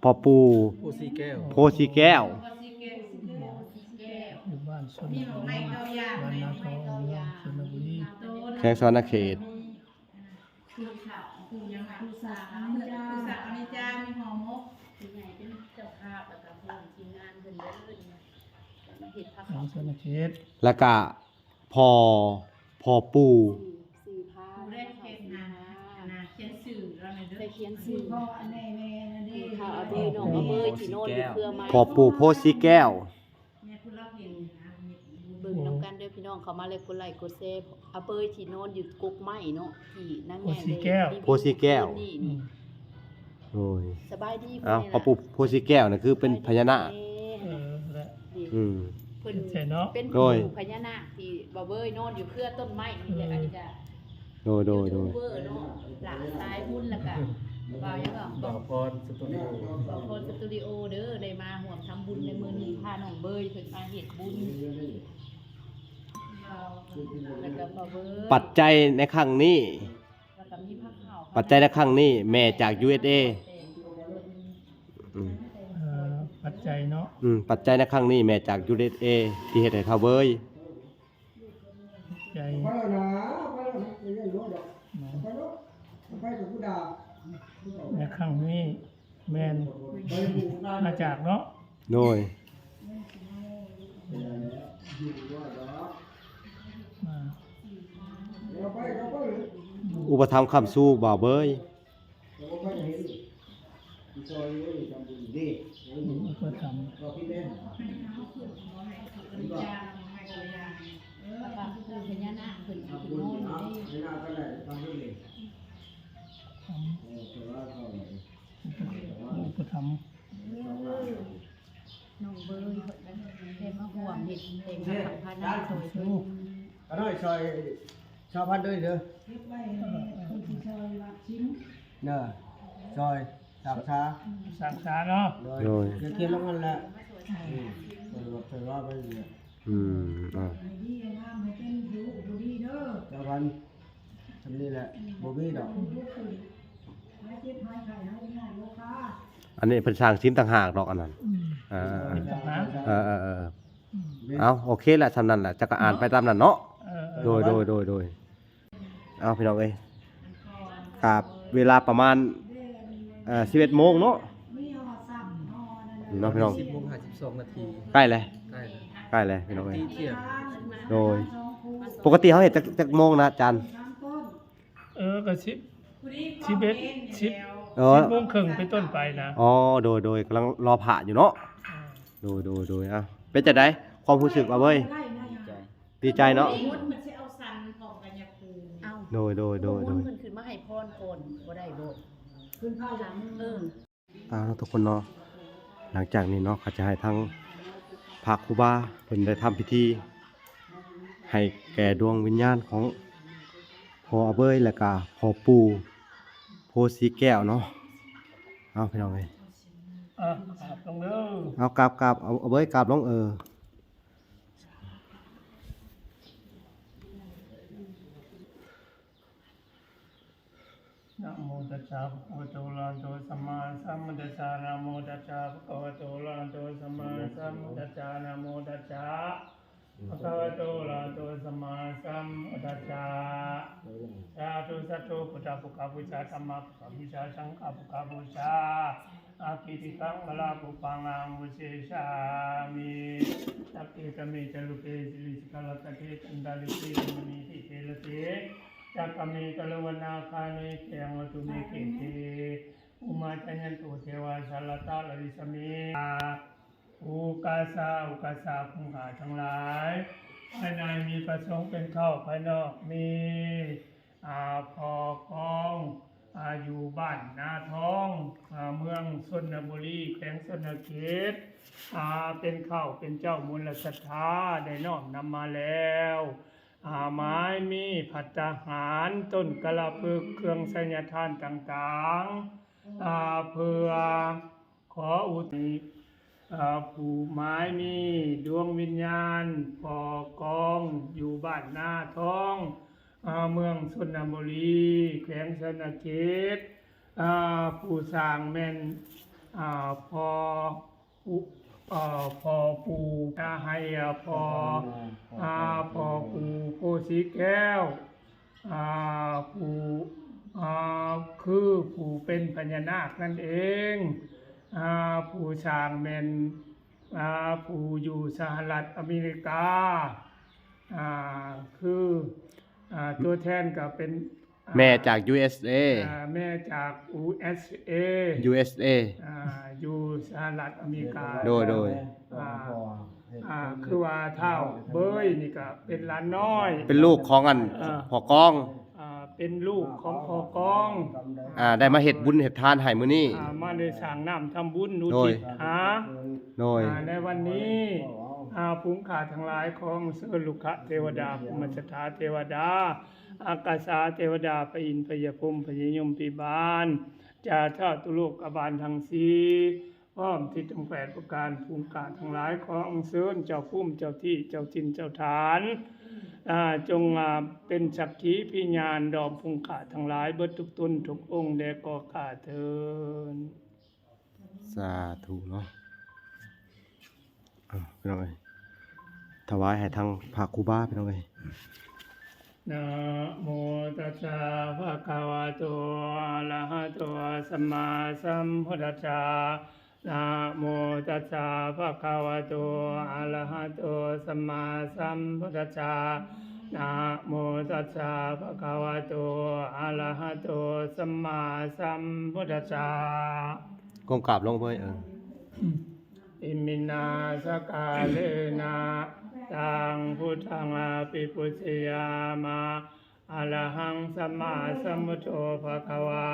พอปู ผู้สีแก้ว โพสีแก้ว อยู่บ้านชนบุรีบ้านนาทองเมืองชนบุรี แข้งสวรรณเขต ผู้ยังผู้สาวอนิจามีหอมก ที่ใหญ่เป็นเจ้าภาพแล้วก็ผู้ทีมงานเพิ่นเด้อมาเฮ็ดพัก ของชนเขต แล้วก็พอปู สื่อพา ผู้ได้เขียนนะเขียนสื่อแล้วในเด้ ได้ อ เขียนสื่อ พ่ออันนี้แม่นั่นดิ ข่าวเอาเบยน้องเอาเบยที่โน่นอยู่เครือไม้ พอปูโพสีแก้ว เนี่ยผู้รับเห็นนะ เบิ่งน้ำกันเด้อพี่น้องเขามาเลยกดไลค์กดแชร์เอาเบยที่โน่นอยู่กกไม้เนาะที่นั่งแน่เลย โพสีแก้ว นี่ โอ้ย สบายดี พอปูโพสีแก้วน่ะคือเป็นพญานาค และ อืม เพิ่น ใช่เนาะ เป็น โดย พญานาคที่บ่เบยนอนอยู่เครือต้นไม้นี่แหละอันนี้ก็ โดย ยูทูบเบอร์เนาะหลานชายหุ้นแล้วก็บ่าวยังก็บอก พรสตูดิโอ บอกคนสตูดิโอเด้อได้มาร่วมทำบุญในมื้อนี้พาน้องเบยเพิ่นมาเฮ็ดบุญแล้วก็บ่เบย ปัจจัยในครั้งนี้ แล้วก็มีผักข้าว ปัจจัยในครั้งนี้แม่จาก USA อืม ปัจจัยเนาะ ปัจจัยในครั้งนี้แม่จาก USA ที่เฮ็ดให้เขาเว้ย ใจ ไปแล้วนะไปแล้วนะไม่ได้รู้ดอกไปแล้วไปกับผู้ดา ในครั้งนี้แมน ไปหมู่นาน มาจากเนาะ โดย มา เราไปกับ อุปถัมภ์คำสู้บ่าวเบย เราก็จะเห็นที่ซอยนี้ทำบุญดี ก็ท ก็พี่เล่น พญานาคขึ้น ทำบุญนะไม่น่าก็ได้ทำบุญเลยแต่ว่าเขา ำก็ท น้องเบยเต็มมาห่วงเห็ดเต็มมาสัมพันธ์นาซอยเพิ่น ก็น้อยซอยชาวพันธุ์ด้วยเด้อ เก็บไว้คนที่ซอยวัดชิ้น เด้อซอยสามช้า ำสั่งสาเนาะ โดยจะเขียนลงกันแหละเธอว่าไปเนี่ย อ่า ให้ดีให้งามให้เป็นผิวผู้ดีเด้อ ชาวพันธุ์ทำนี่แหละโบบี้ดอก ผู้ทุกข์ผู้หายเจ็บหายไข้หายง่ายโลคา อันนี้เป็นสร้างชิ้นต่างหากดอกอันนั้นเอาโอเคแหละสำนั้นแหละจะก็อ่านไปตามนั้นเนาะโดยเอาพี่น้องเอ้ยกับเวลาประมาณ11 โมงเนาะ มีหอซ้ำหอนั่น เนาะพี่น้อง 10:52 นาที ใกล้เลย ใกล้แล้ว ใกล้เลยพี่น้องเอ้ย เที่ยง โดยปกติเขาเห็นจากโมงนะอาจารย์ ก็11 โมงครึ่งเป็นต้นไปนะ อ๋อโดยกำลังรอผ่าอยู่เนาะโดยอ่ะเป็นจะได้ความรู้สึกว่าเว้ยดีใจเนาะ มุดมันสิเอาสันของกันยาคู เอ้า โดย เพิ่นขึ้นมาให้พรก่อนบ่ได้บ่ ขึ้นข้าวหลัง ทุกคนเนาะหลังจากนี้เนาะเขาจะให้ทั้งพระครูบาเป็นได้ทำพิธีให้แก่ดวงวิญญาณของพ่ออาเบยและก็พ่อปู่โพสีแก้วเนาะเอาพี่น้องเอ้ย ตรงเด้อ เอากราบเอาเบยกราบลงนะโมตัสสะภะคะวะโตอะระหะโตสัมมาสัมพุทธัสสะนะโมตัสสะภะคะวะโตอะระหะโตสัมมาสัมพุทธัสสะนะโมตัสสะภะคะวะโตอะระหะโตสัมมาสัมพุทธัสสะสาธุสัตตุพุทธปุกขบูชาธัมมปุกขบูชาสังฆปุกขบูชาอาคิติกังมะลาปุปังอังวุเชชามิสัพเพกะเมจลุเปสิลิสกะลตะเทตันดาลิเตมณีทิเตละเตจักขเมกะลวนาคาเนเขยังวตุเมเกเตอุมาจัญญตุเทวาชาลตาลริสเมอุกาสาคุงหาทั้งหลายภายในมีประสงค์เป็นเข้าภายนอกมีพอกองอยู่บ้านนาท้องเมืองชนบุรีแขวงชนเขตเป็นเข้าเป็นเจ้ามูลศรัทธาได้น้อมนำมาแล้วไม้มีผัตตาหารต้นกะละพึกเครื่องสัญญทานต่างๆเพื่อขออุทิศผู้ไม้มีดวงวิญญาณปอกองอยู่บ้านนาท้องเมืองชนบุรีแขวงชนเขตผู้สร้างแม่นพอปู่ให้พอปู่โพสีแก้วปู่คือผู้เป็นพญานาคนั่นเองผู้สร้างแม่นผู้อยู่สหรัฐอเมริกาคือตัวแทนก็เป็น แม่จาก USA แม่จาก USA อยู่สหรัฐอเมริกา โดย คือว่าเท่าเบยนี่ก็เป็นหลานน้อย เป็นลูกของอันพ่อกอง เป็นลูกของพ่อกอง ได้มาเฮ็ดบุญเฮ็ดทานให้มื้อนี้ มาได้สร้างน้ำทำบุญอุ โดย ทิศหา โดย ในวันนี้ภูมิขาทั้งหลายของเสอลุคะเทวดาภูมิสถาเทวดาอากาสาเทวดาพระอินทร์พยพรหมพยยมพิบาลจาเท่าตุโลกบาลทั้งสี่พร้อมที่ทั้ง8ประการภูมิขาทั้งหลายของเสอเจ้าภูมิเจ้าที่เจ้าถิ่นเจ้าฐานจงเป็นสักขีพยานดอมภูมิขาทั้งหลายเบิดทุกตนทุกองค์แด่ก่อข้าเถิด สาธุเนาะพี่น้องเอ้ยถวายให้ทางพระครูบาพี่น้องเอ้ย นะโมตัสสะภะคะวะโตอะระหะโตสัมมาสัมพุทธัสสะนะโมตัสสะภะคะวะโตอะระหะโตสัมมาสัมพุทธัสสะ นะโมตัสสะภะคะวะโตอะระหะโตสัมมาสัมพุทธัสสะ ก้มกราบลงเพิ่นอิมินาสกาเลนะตังพุทธังอาปิปุชยามาอะระหังสัมมาสัมพุทโธภะคะวา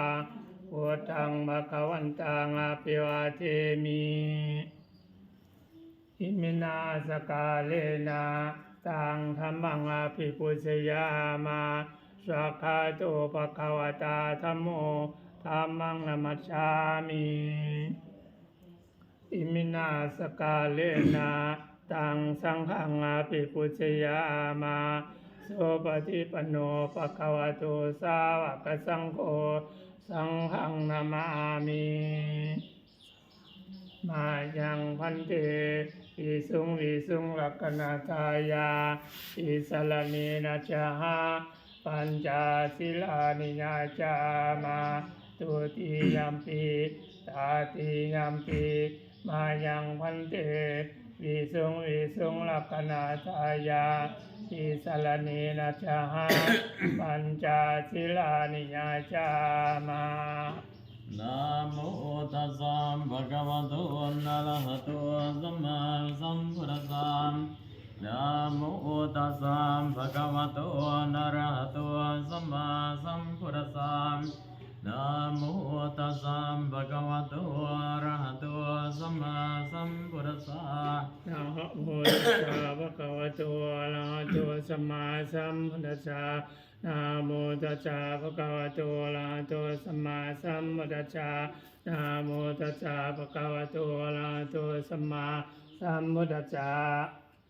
พุทธังภะคะวันตังอาภิวาเทมิอิมินาสกาเลนะตังธัมมังอาภิปุชยามาสวากขาโตภะคะวตาธัมโมธัมมังนัมมัสสามิอิมินาสกาเลนะตังสังฆังอาภิปุชยามาโสปฏิปันโนภะคะวะโตสาวกสังโฆสังฆังนามามิมายังพันเตวิสุงลักขณาทายาอิสลเนนะจาหาปัญจศีลานิยาจามาตุติยัมปิตาติยัมปิมายังพันเตวิสุงลักขณาทายาอิสลเนนะจาหาปัญจศีลานิยาจามานะโมตัสสะภะคะวะโตอะระหะโตสัมมาสัมพุทธัสสะนะโมตัสสะภะคะวะโตอะระหะโตสัมมาสัมพุทธัสสะนะโมตัสสะภะคะวะโตอะระหะโตสัมมาสัมพุทธัสสะ นะโมตัสสะภะคะวะโตอะระหะโตสัมมาสัมพุทธัสสะนะโมตัสสะภะคะวะโตอะระหะโตสัมมาสัมพุทธัสสะนะโมตัสสะภะคะวะโตอะระหะโตสัมมาสัมพุทธัสสะ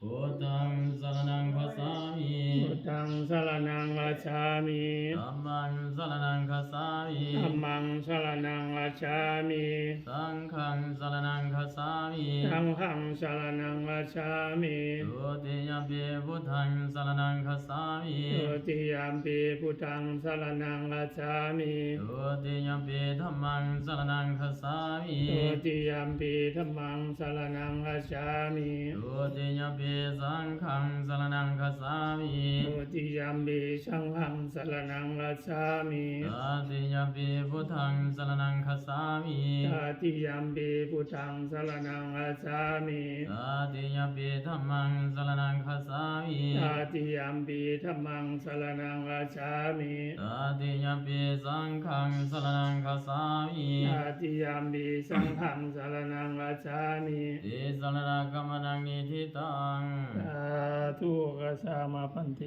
พุทธังสรณังคัจฉามิ พุทธังสรณังคัจฉามิ ธัมมังสรณังคัจฉามิ ธัมมังสรณังคัจฉามิ สังฆังสรณังคัจฉามิ สังฆังสรณังคัจฉามิ ทุติยมปิพุทธังสรณังคัจฉามิ ทุติยัมปิพุทธังสรณังคัจฉามิ ทุติยมปิธัมมังสรณังคัจฉามิ ทุติยัมปิธัมมังสรณังคัจฉามิ ทุติยมปิสังฆังสรณังคัจฉามิ ทุติยัมปิสังฆังสรณังคัจฉามิ ตติยมปิพุทธังสรณังคัจฉามิ ตติยัมปิพุทธังสรณังคัจฉามิ ตติยมปิธัมมังสรณังคัจฉามิ ตติยัมปิธัมมังสรณังคัจฉามิ ตติยมปิสังฆังสรณังคัจฉามิ ตติยัมปิสังฆังสรณังคัจฉามิ ติสรณกัมมนังนิทิตัง สาธุกัสสามาพันเต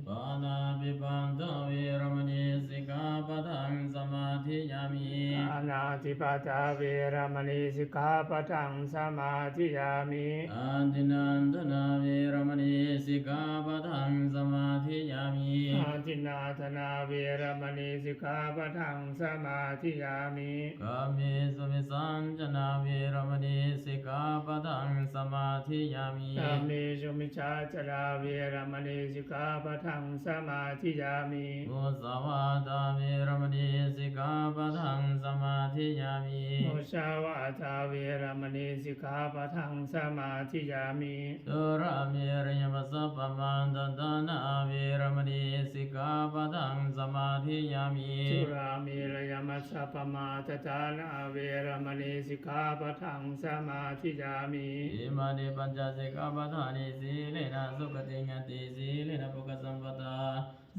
ปานาปิปันตเวรมณีสิกขาปะทังสมาธิยามิ อานาติปาตาเวรมณีสิกขาปะทังสมาธิยามิ อันตินันทนาเวรมณีสิกขาปะทังสมาธิยามิ อาทินาธนาเวรมณีสิกขาปะทังสมาธิยามิ กามิสุมิสัญจนาเวรมณีสิกขาปะทังสมาธิยามิ กามิสุมิชาจราเวรมณีสิกขาปะทังสมาธิยามิ มุสาวาตาเวรมณีสิกขาปะทังสมาธิยามิ มุสาวาทาเวรมณีสิกขาปะทังสมาธิยามิ สุราเมรยมัสสะปะมันตตานาเวรมณีสิกขาปะทังสมาธิยามิ สุรามีระยมัสสะปมาตตานาเวรมณีสิกขาปะทังสมาธิยามิ อิมานิปัญจสิกขาปะทานิสีเลนะสุขติงติสีเลนะภุกสัมปตา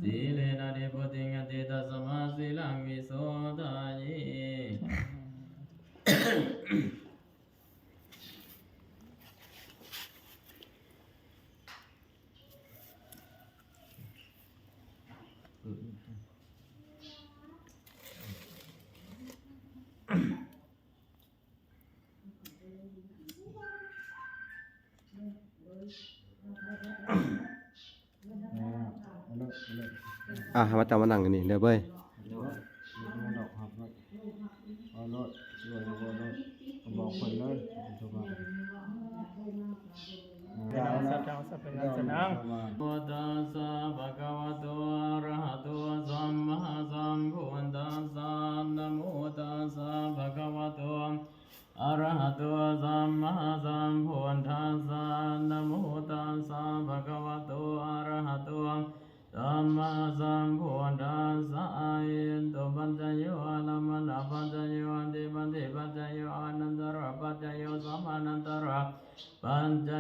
สีเลนะนิพุติงติตัสสมาสีลังวิโสทายิ มาจำมานั่งกันนี่เด้อเบ้ย เดี๋ยวมันดอกหักเลยเอาเลยรวยเอาเลยบอกคนเลยทุกคน สัพพังสัพเพนัสสนัง พุทธัสสะภะคะวะโตอะระหะโตสัมมาสัมพุทธัสสะนะโมตัสสะภะคะวะโตอะระหะโตสัมมาสัมพุทธัสสะนะโมตัสสะภะคะวะโตอะระหะโต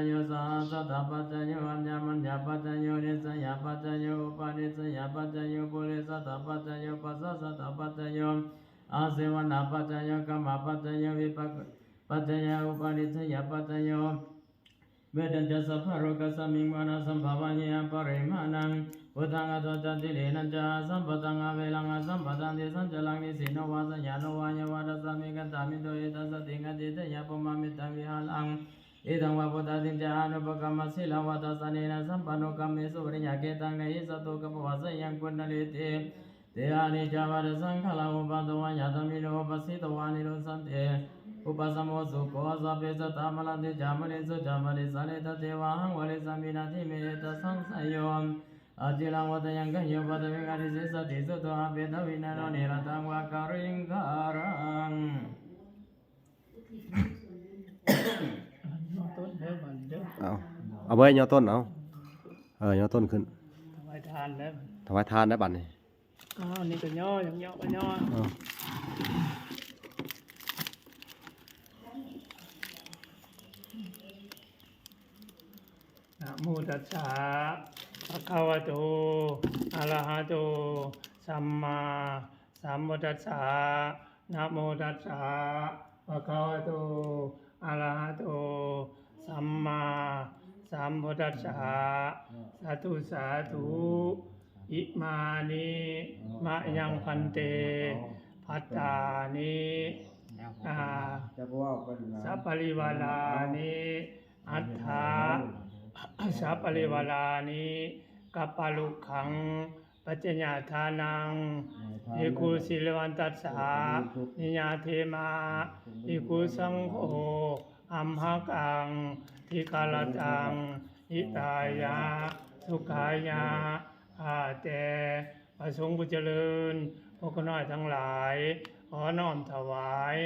โยสัสสะตปัจจโยอัญญมัญญปัจจโยนิสยปัจจโยอุปาณิสยปัจจโยปุริสตปัจจโยปัสสะสตปัจจโยอาเสวนาปัจจโยกัมมปัจจโยวิปัสปัจจโยอุปาณิสยปัจจโยเวดัญจะสัพพะโรกัสสมิงวานาสัมภาวะเยปริมาณังพุทธังอตจันติเลนันจะสัมปตังอเวลังสัมปตังติสัญจลังนิสิโนวาสยานวายวาดสามิกันตามิโตเอตัสสติงติเตยะปมามิตังวิหารังเอตังวะพุทธติจานุปกรรมสิลวัตสันเนนะสัมปันโนกัมเมสุริยะเกตังเนหิสัตโตกัปวะสยังกุณณลิติเตอานิจาวะสังขลังอุปัตตวะยะตมิโนปัสสิตวานิโรสันเตอุปสมโมสุโกสัพเพสัตตามลันติจามลิสุจามลิสานิตเทวะหังวะลิสัมมินาทิเมตสังสยโยอาจิลังวัตยังกันโยปัตติกานิสิสติสุตวะเปตวินาโนนิรัตังวะการิงการัง ต้นเด้อบัดเด้อ เอาไว้ย่อต้นเอาย่อต้นขึ้น ถวายทานแล้ว ถวายทานได้บัดนี้ อ้าวนี่ก็ย่ออย่างย่อก็ย่อ เอา นะโมตัสสะภะคะวะโตอะระหะโตสัมมาสัมพุทธัสสะนะโมตัสสะภะคะวะโตอะระหะโตสัมมาสัมพุทธัสสะสาธุสาธุอิมานิมะยังพันเตภัตตานิอ่า จะว่าเป็นนะ สัพปริวาลานิอัฏฐาสัพปริวาลานิกัปปะลุขังปัจจญาทานังอิคุสิลวันตัสสะนิยาเทมาอิคุสังโฆอัมหกังทิกาลตังอิตายะสุขายะอาแต่ประสงค์ผู้เจริญพวกน้อยทั้งหลายขอน้อมถวาย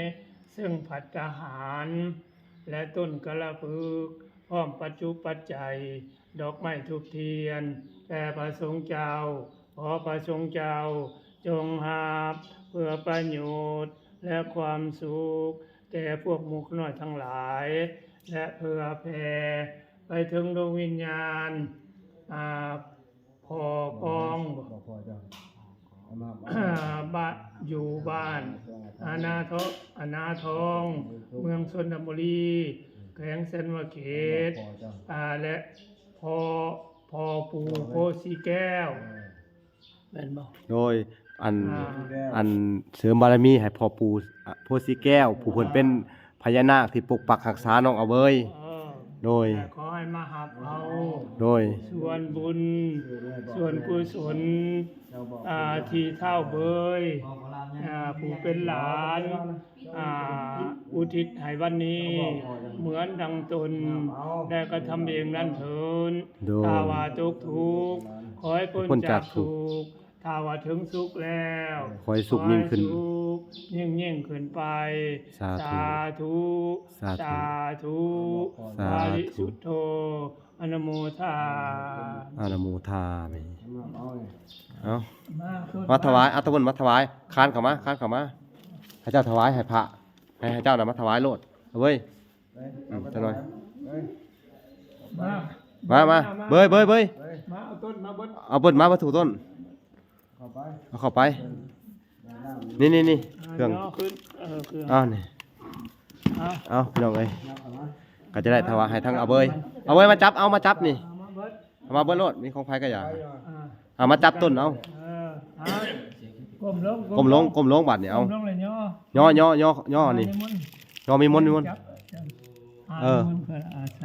ซึ่งภัตตาหารและต้นกะละพึกษ์พร้อมปัจจุปัจจัยดอกไม้ทูปเทียนแต่พระสงฆ์เจ้าขอพระสงฆ์เจ้าจงหาบเพื่อประโยชน์และความสุขแก่พวกหมู่น้อยทั้งหลาย และเพื่อแผ่ไปถึงดวงวิญญาณพ่อกอง บอกพอจ้ะเอามา บ้านอยู่บ้านอาณาทองเมืองชนบุรีแขวงเซนวะเขต พอจ้ะ และพ่อปู่โพสีแก้วเป็นบ่ โดยอัน อ่า อันเสริมบารมีให้พ่อปู่โพสีแก้วผู้เพิ่นเป็นพญานาคที่ปกปักรักษาน้องเอาเบย โดย แต่ขอให้มาหับเอา โดย ส่วนบุญ ส่วนกุศลที่เท่าเบยผู้เป็นหลานอุทิศให้วันนี้เหมือนดังตนได้กระทำเองนั่นเถิน โดย ถ้าว่าทุกข์ขอให้พ้น พ้น จา จาก กทุ ทุ กข์ กข์ถ้าว่าถึงสุขแล้ว ขอให้สุขยิ่งขึ้น ขอให้สุขยิ่งขึ้นไป สาธุ ธุ สาธุ สาธุ สาธุ ปาริสุทโธอนุโมทา อานะโมทามิ เอาเลย เอามาถวายอัตตะวันมาถวายคานเข้ามาให้เจ้าถวายให้พระให้เจ้าน่ะมาถวายโลดเอาเว้ย จะหน่อย มาเบย มาเอาต้นมาบด เอาเบิ้ลมาถูต้น เข้าไป เอาเข้าไป นี่เครื่อง ย่อขึ้นเครื่อง อ้าวนี่ เอา เอาพี่น้องเอ้ยก็จะได้ถวายให้ทั้งเอาเบยมาจับเอามาจับนี่ เอามาบด เอามาเบิ้ลโลดมีของไผก็อย่า อ่า เอามาจับต้นเอา เอาก้มลง ก้มลงบัดนี่เอา ก้มลงเลยย่อ ย่อนี่ย่อมีมนต์ จับเออ มนต์เพื่ออาส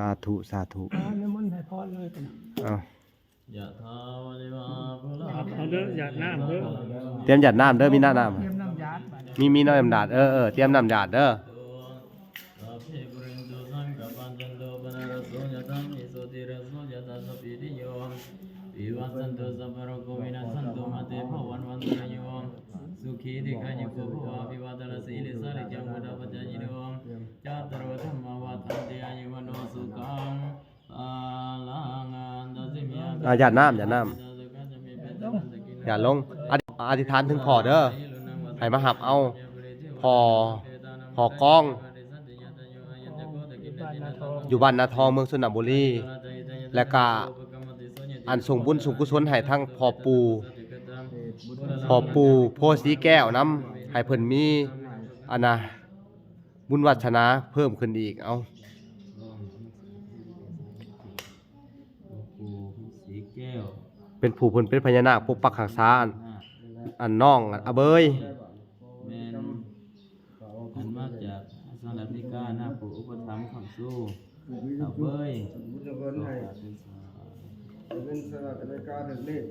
าธุ สาธุ นิมนต์ให้พรเลยกัน เอา ยะถาวะริวาภูรา เอาเด้อหยาดน้ำเด้อ เตรียมหยาดน้ำเด้อมีหน้าน้ เตรียมน้ำหยาดไป ำมีน้ำหยาดเตรียมน้ำหยาดเด้อ สัพเพปุเรนตุสังกปปันจันโตปนารโสยะธามิโสติระโสยะธาสัพพิติโยวิวัสสันตุสัพพะโรโควินัสสันตุมาเตภวันวันตรายโยสุขีติกายุโกภวะวิวัตรสีลิสาริจังมุดาปจจยิโนจัตตารธรรมวัฏันติอายุวโนสุขังอาลังอันตสิมิยะ หยาดน้ำหยาดน้ำหยาดลงอธิษฐานถึงพ่อเด้อให้มาหับเอาพ่อ พอกองอยู่บ้านนาทองเมืองสระบุรีและก็อันส่งบุญส่งกุศลให้ทั้งพ่อปู่โพสีแก้วนํให้เพิ่นมีอันน่ะบุญวัฒนาเพิ่มขึ้นอีกเอา ปู่สีแก้ว เป็นผู้เพิ่นเป็นพญานาคปกปักรักษาอันน้องอันอาเบย แม่นอันมาจากสหรัฐอเมริกาหน้าปู่อุปถัมภ์คำสู้เอาเบ้ย บุญเพิ่นให้เป็นสลัดอเมริกาถึงเลข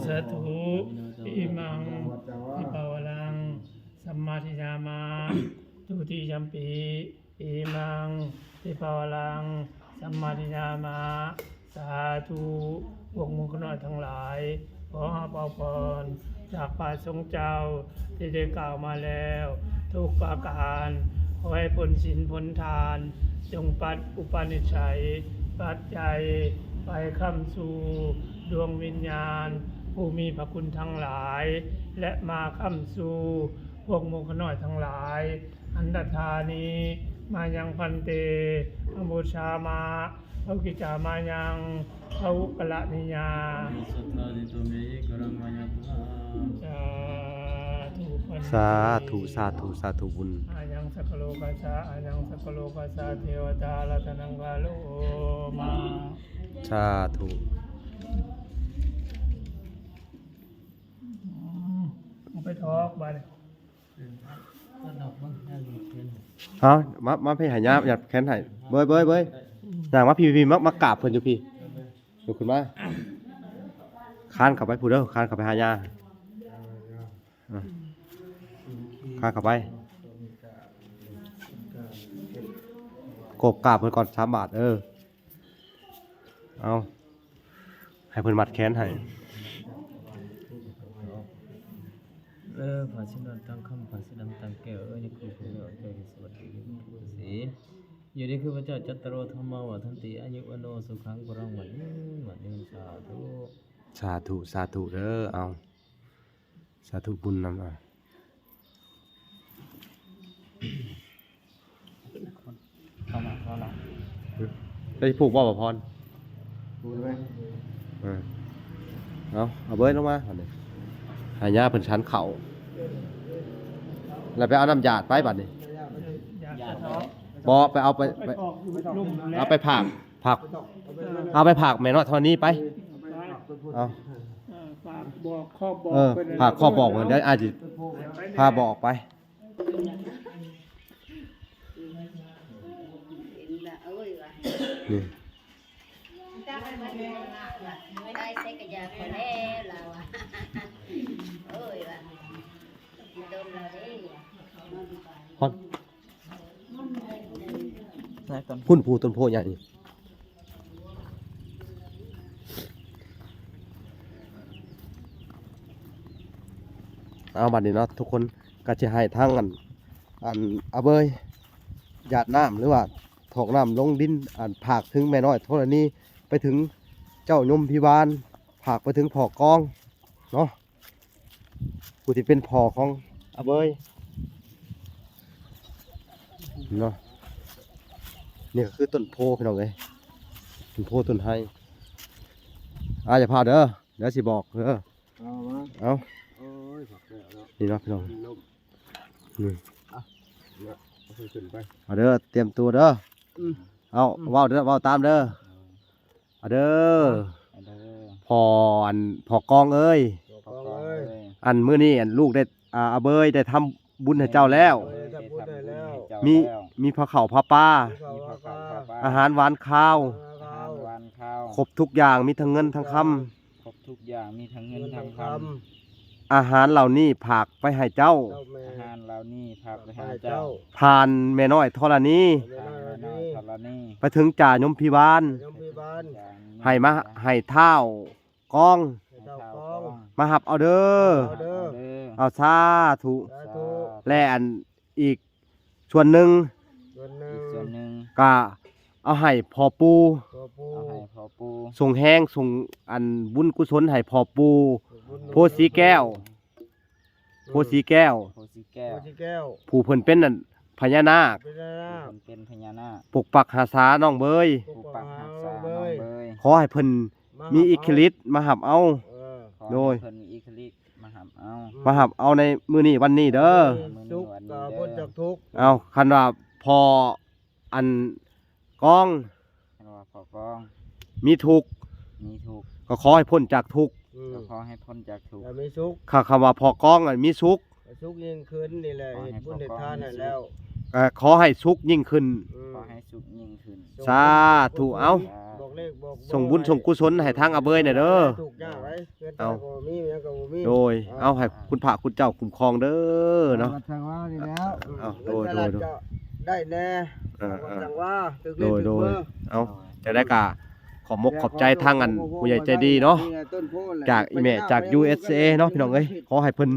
สาธุอิมังอิปาวลังสัมมาทิฏฐามาทุติยัมปีอิมังอิปาวลังสัมมาทิฏฐามาสาธุพวกมุขน้อยทั้งหลายขอรับเอาพรจากป่าทรงเจ้าที่ได้กล่าวมาแล้วทุกประการขอให้ผลศีลผลทานจงปัดอุปนิสัยปัจจัยไปค้ำสู่ดวงวิญญาณผู้มีพระคุณทั้งหลายและมาค้ำสู่พวกโมฆน้อยทั้งหลายอันตธานี้มายังพันเตอบูชามาภากิจามายังภาวุกละนิยา สัทธาติโตเมยกรังมายตา สาธุสาธุสาธุบุญ อายังสักโลกัสสะอายังสักโลกัสสะเทวตาลัตนังกาโลมา สาธุ เอาไปทอกไปเลย ก็ดอกบ้างน่าจะเป็น เอามาพี่หายาอยากแค้นให้เบยอย่างว่าพี่มากราบเพิ่นอยู่พี่ลุกขึ้นมาคานเข้าไปผู้เด้อคานเข้าไปหายาคานเข้าไปกบกราบเพิ่นก่อน3 บาทเอาให้เพิ่นมัดแขนให้ ภาษินตั้งคำภาษิดำตั้งแก้วนี่คือพระเจ้าเจ้าที่สวัสดีทุกสีอยู่นี่คือพระเจ้าจัตตโรธรรมวัฏันติอายุวโนสุขังปรังวันนี้สาธุ สาธุสาธุเด้อเอาสาธุบุญนำเข้ามาเข้ามา ได้ผูกบ่บ่พร พูดไหม เอาเบิ้ลลงมาบัดนี้หายาเพิ่นชั้นเข่าแล้วไปเอาน้ำยาดไปบัดนี้ อยากจะทอก บ่ไปเอาไป ไปทอกอยู่ลุ่มแล้ว เอาไปผักเอาไปผักแม่น้อยเท่านี้ไปเอา ฝากบอกข้อบอก ผักข้อบอกเหมือนได้อาจจะพาบอกไปนี่ ได้ใช้กระยาพอแล้วเราอ่ะเอ้ยว่ะโดนเราได้ พอนพุ่นผูต้นโพใหญ่เอาบัดนี้เนาะทุกคนก็จะให้ทั้งอันอาเบยหยาดน้ำหรือว่าถอกน้ำลงดินอันผากถึงแม่น้อยเท่านี้ไปถึงเจ้ายมพิบาลผากไปถึงพ่อกองเนาะผู้ที่เป็นพ่อของอาเบยเนาะนี่ก็คือต้นโพพี่น้องเลยต้นโพต้นไฮอย่าพลาดเด้อเดี๋ยวสิบอกเด้อ เอามา เอา โอ้ยผักแล้วเนาะ นี่เนาะพี่น้อง ล่ม นี่ เนี่ยเอาขึ้นไป เอาเด้อเตรียมตัวเด้อเอาเว้าเด้อเว้าตามเด้อเอาเด้อพออันพอกองเอ้ย เอาเลย อันมื้อนี้อันลูกได้อาเบยได้ทำบุญให้เจ้าแล้ว ทำบุญได้แล้ว มีพระข้าวพระปลา มีผักกา อาหารหวานข้าว หวานข้าว ครบทุกอย่างมีทั้งเงินทั้งค ครบทุกอย่างมีทั้งเงินทั้งค ำอาหารเหล่านี้ผากไปให้เจ้า ำเจ้าแม่ อาหารเหล่านี้พาไป ให้ หา เจ้า เจ้า ผ่านแม่น้อยธรณี เว ทา ลาง น้อ นี้ ยธรณี ไปถึงจ่ายมพิบาล ยมพิบาล ให้มาให้เท้าก้อง ให้เจ้ากอง มาหับเอาเด้อ เอาเด้อ เอาสาธุ สาธุ และอันอีกส่วนหนึ่ง ส่วนหนึ่ง ส่วนหนึ่ง ก็เอาให้พ่อปู ตัวปู เอาให้พ่อปู่ ส่งแห้งส่งอันบุญกุศลให้พ่อปูโพสีแก้ว โคสีแก้ว โคสีแก้ว โคสีแก้ว ผู้เพิ่นเป็นนั่นพญานาค เป็นนา คนเป็นพญานาค ปกปักหาษาน้องเบย ผู้ปักหักษาน้องเบย ขอให้เพิ่นมีอิทธิฤทธิ์มาหับเอา ขอ โดย ให้เพิ่นมีอิทธิฤทธิ์มาหับเอา มาหับเอาในมื้อนี้วันนี้เด้อ ทุกข์ก็พ้นจากทุกข์ เอาคันว่าพออันกอง ให้ว่าขอกอง มีทุกข์ มีทุกข์ ก็ขอให้พ้นจากทุกข์ ก็ขอให้พ้นจากทุกข์ อย่ามีสุข ข้าคำว่าพอกองอันมีสุข สุขยิ่งขึ้นนี่แหละเห็นบุญเห็นทานนั่นแล้ว ขอให้สุขยิ่งขึ้น ขอให้สุขยิ่งขึ้น สาธุเอา บอกเลขบอก ส่งบุญส่งกุศลให้ทางอาเบยหน่อยเด้อ ถูกยากไว้เงิน เอา ตาบ่มีเมียก็บ่มี โดยเอาให้คุณพระคุณเจ้าคุ้มครองเด้อเนาะ ทางว่านี่แล้ว เอาโดย เงินตลา โดย จะได้แน่ เออ ทางว่าตึก โด เล่น ย ตึก โดย เบอร์ เอาจะได้กะขอบมกขอบใจทางอันผู้ใหญ่ใจดีเนาะ ต้นโพธิ์แหละ จากอีเมลจาก USA เนาะพี่น้องเอ้ยขอให้เพิ่น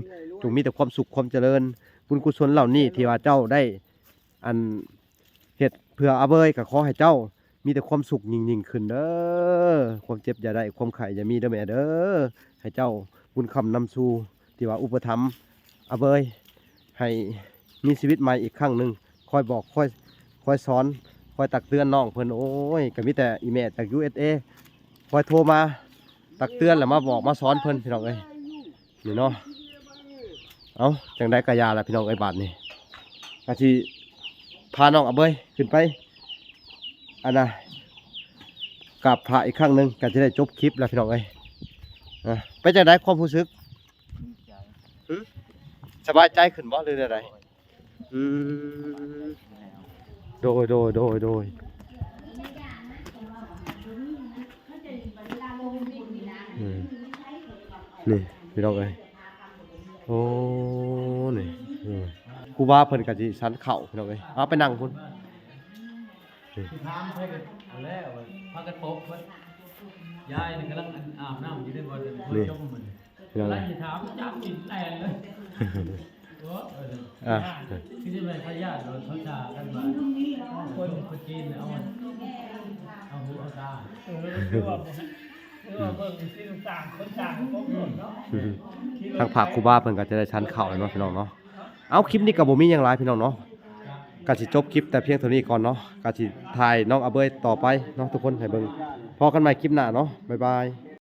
จงมีแต่ความสุขความเจริญบุญกุศลเหล่านี้ที่ว่าเจ้าได้อันเฮ็ดเพื่ออาเบยก็ขอให้เจ้ามีแต่ความสุขยิ่งๆขึ้นเด้อความเจ็บอย่าได้ความไข้อย่ามีเด้อแม่เด้อให้เจ้าบุญคำนำสู่ที่ว่าอุปถัมภ์อาเบยให้มีชีวิตใหม่อีกครั้งหนึงคอยบอกคอยสอนคอยตักเตือนน้องเพิ่นโอ้ยก็มีแต่อีเมลจาก USA คอยโทรมาตักเตือนแล้วมาบอกมาสอนเพิ่นพี่น้องเอ้ยนี่เนาะเอาจังได้กะยาละพี่น้องเอ้ยบาทนี่กะสิพาน้องอาเบยขึ้นไปอันน่ะกราบพระอีกครั้งหนึงก็จะได้จบคลิปแล้วพี่น้องเอ้ยไปจังได๋ความรู้สึกสบายใจขึ้นบ่หรือไดโดยนี่พี่น้องเอ้ยโอ้นี่ครูบาเพิ่นก็สิสันเข่าพี่น้องเอ้ยเอาไปนั่งพุ่น ถามเพิ่นแล้วพากันปบเพิ่นยายนี่กำลังอาบน้ำอยู่ในบ่อเพิ่นจมมัน พี่น้อง แล้ เอ้ วย สิถามจับกินแตนเลยโอ้อ่ะคือจะเป็นพยาธิโดนเขาด่ากันว่าคนจีนเอาหูเอาตา คือว่าเบิ่งที่ต่างคนต่างก็หมดเนาะ ทางภาคครูบาเพิ่นก็จะได้ชันเข่าแล้วเนาะพี่น้องเนาะเอาคลิปนี้ก็บ่มีหยังหลายพี่น้องเนาะก็สิจบคลิปแต่เพียงเท่านี้ก่อนเนาะก็สิถ่ายน้องอาเบยต่อไปเนาะทุกคนให้เบิ่งพอกันใหม่คลิปหน้าเนาะบ๊ายบาย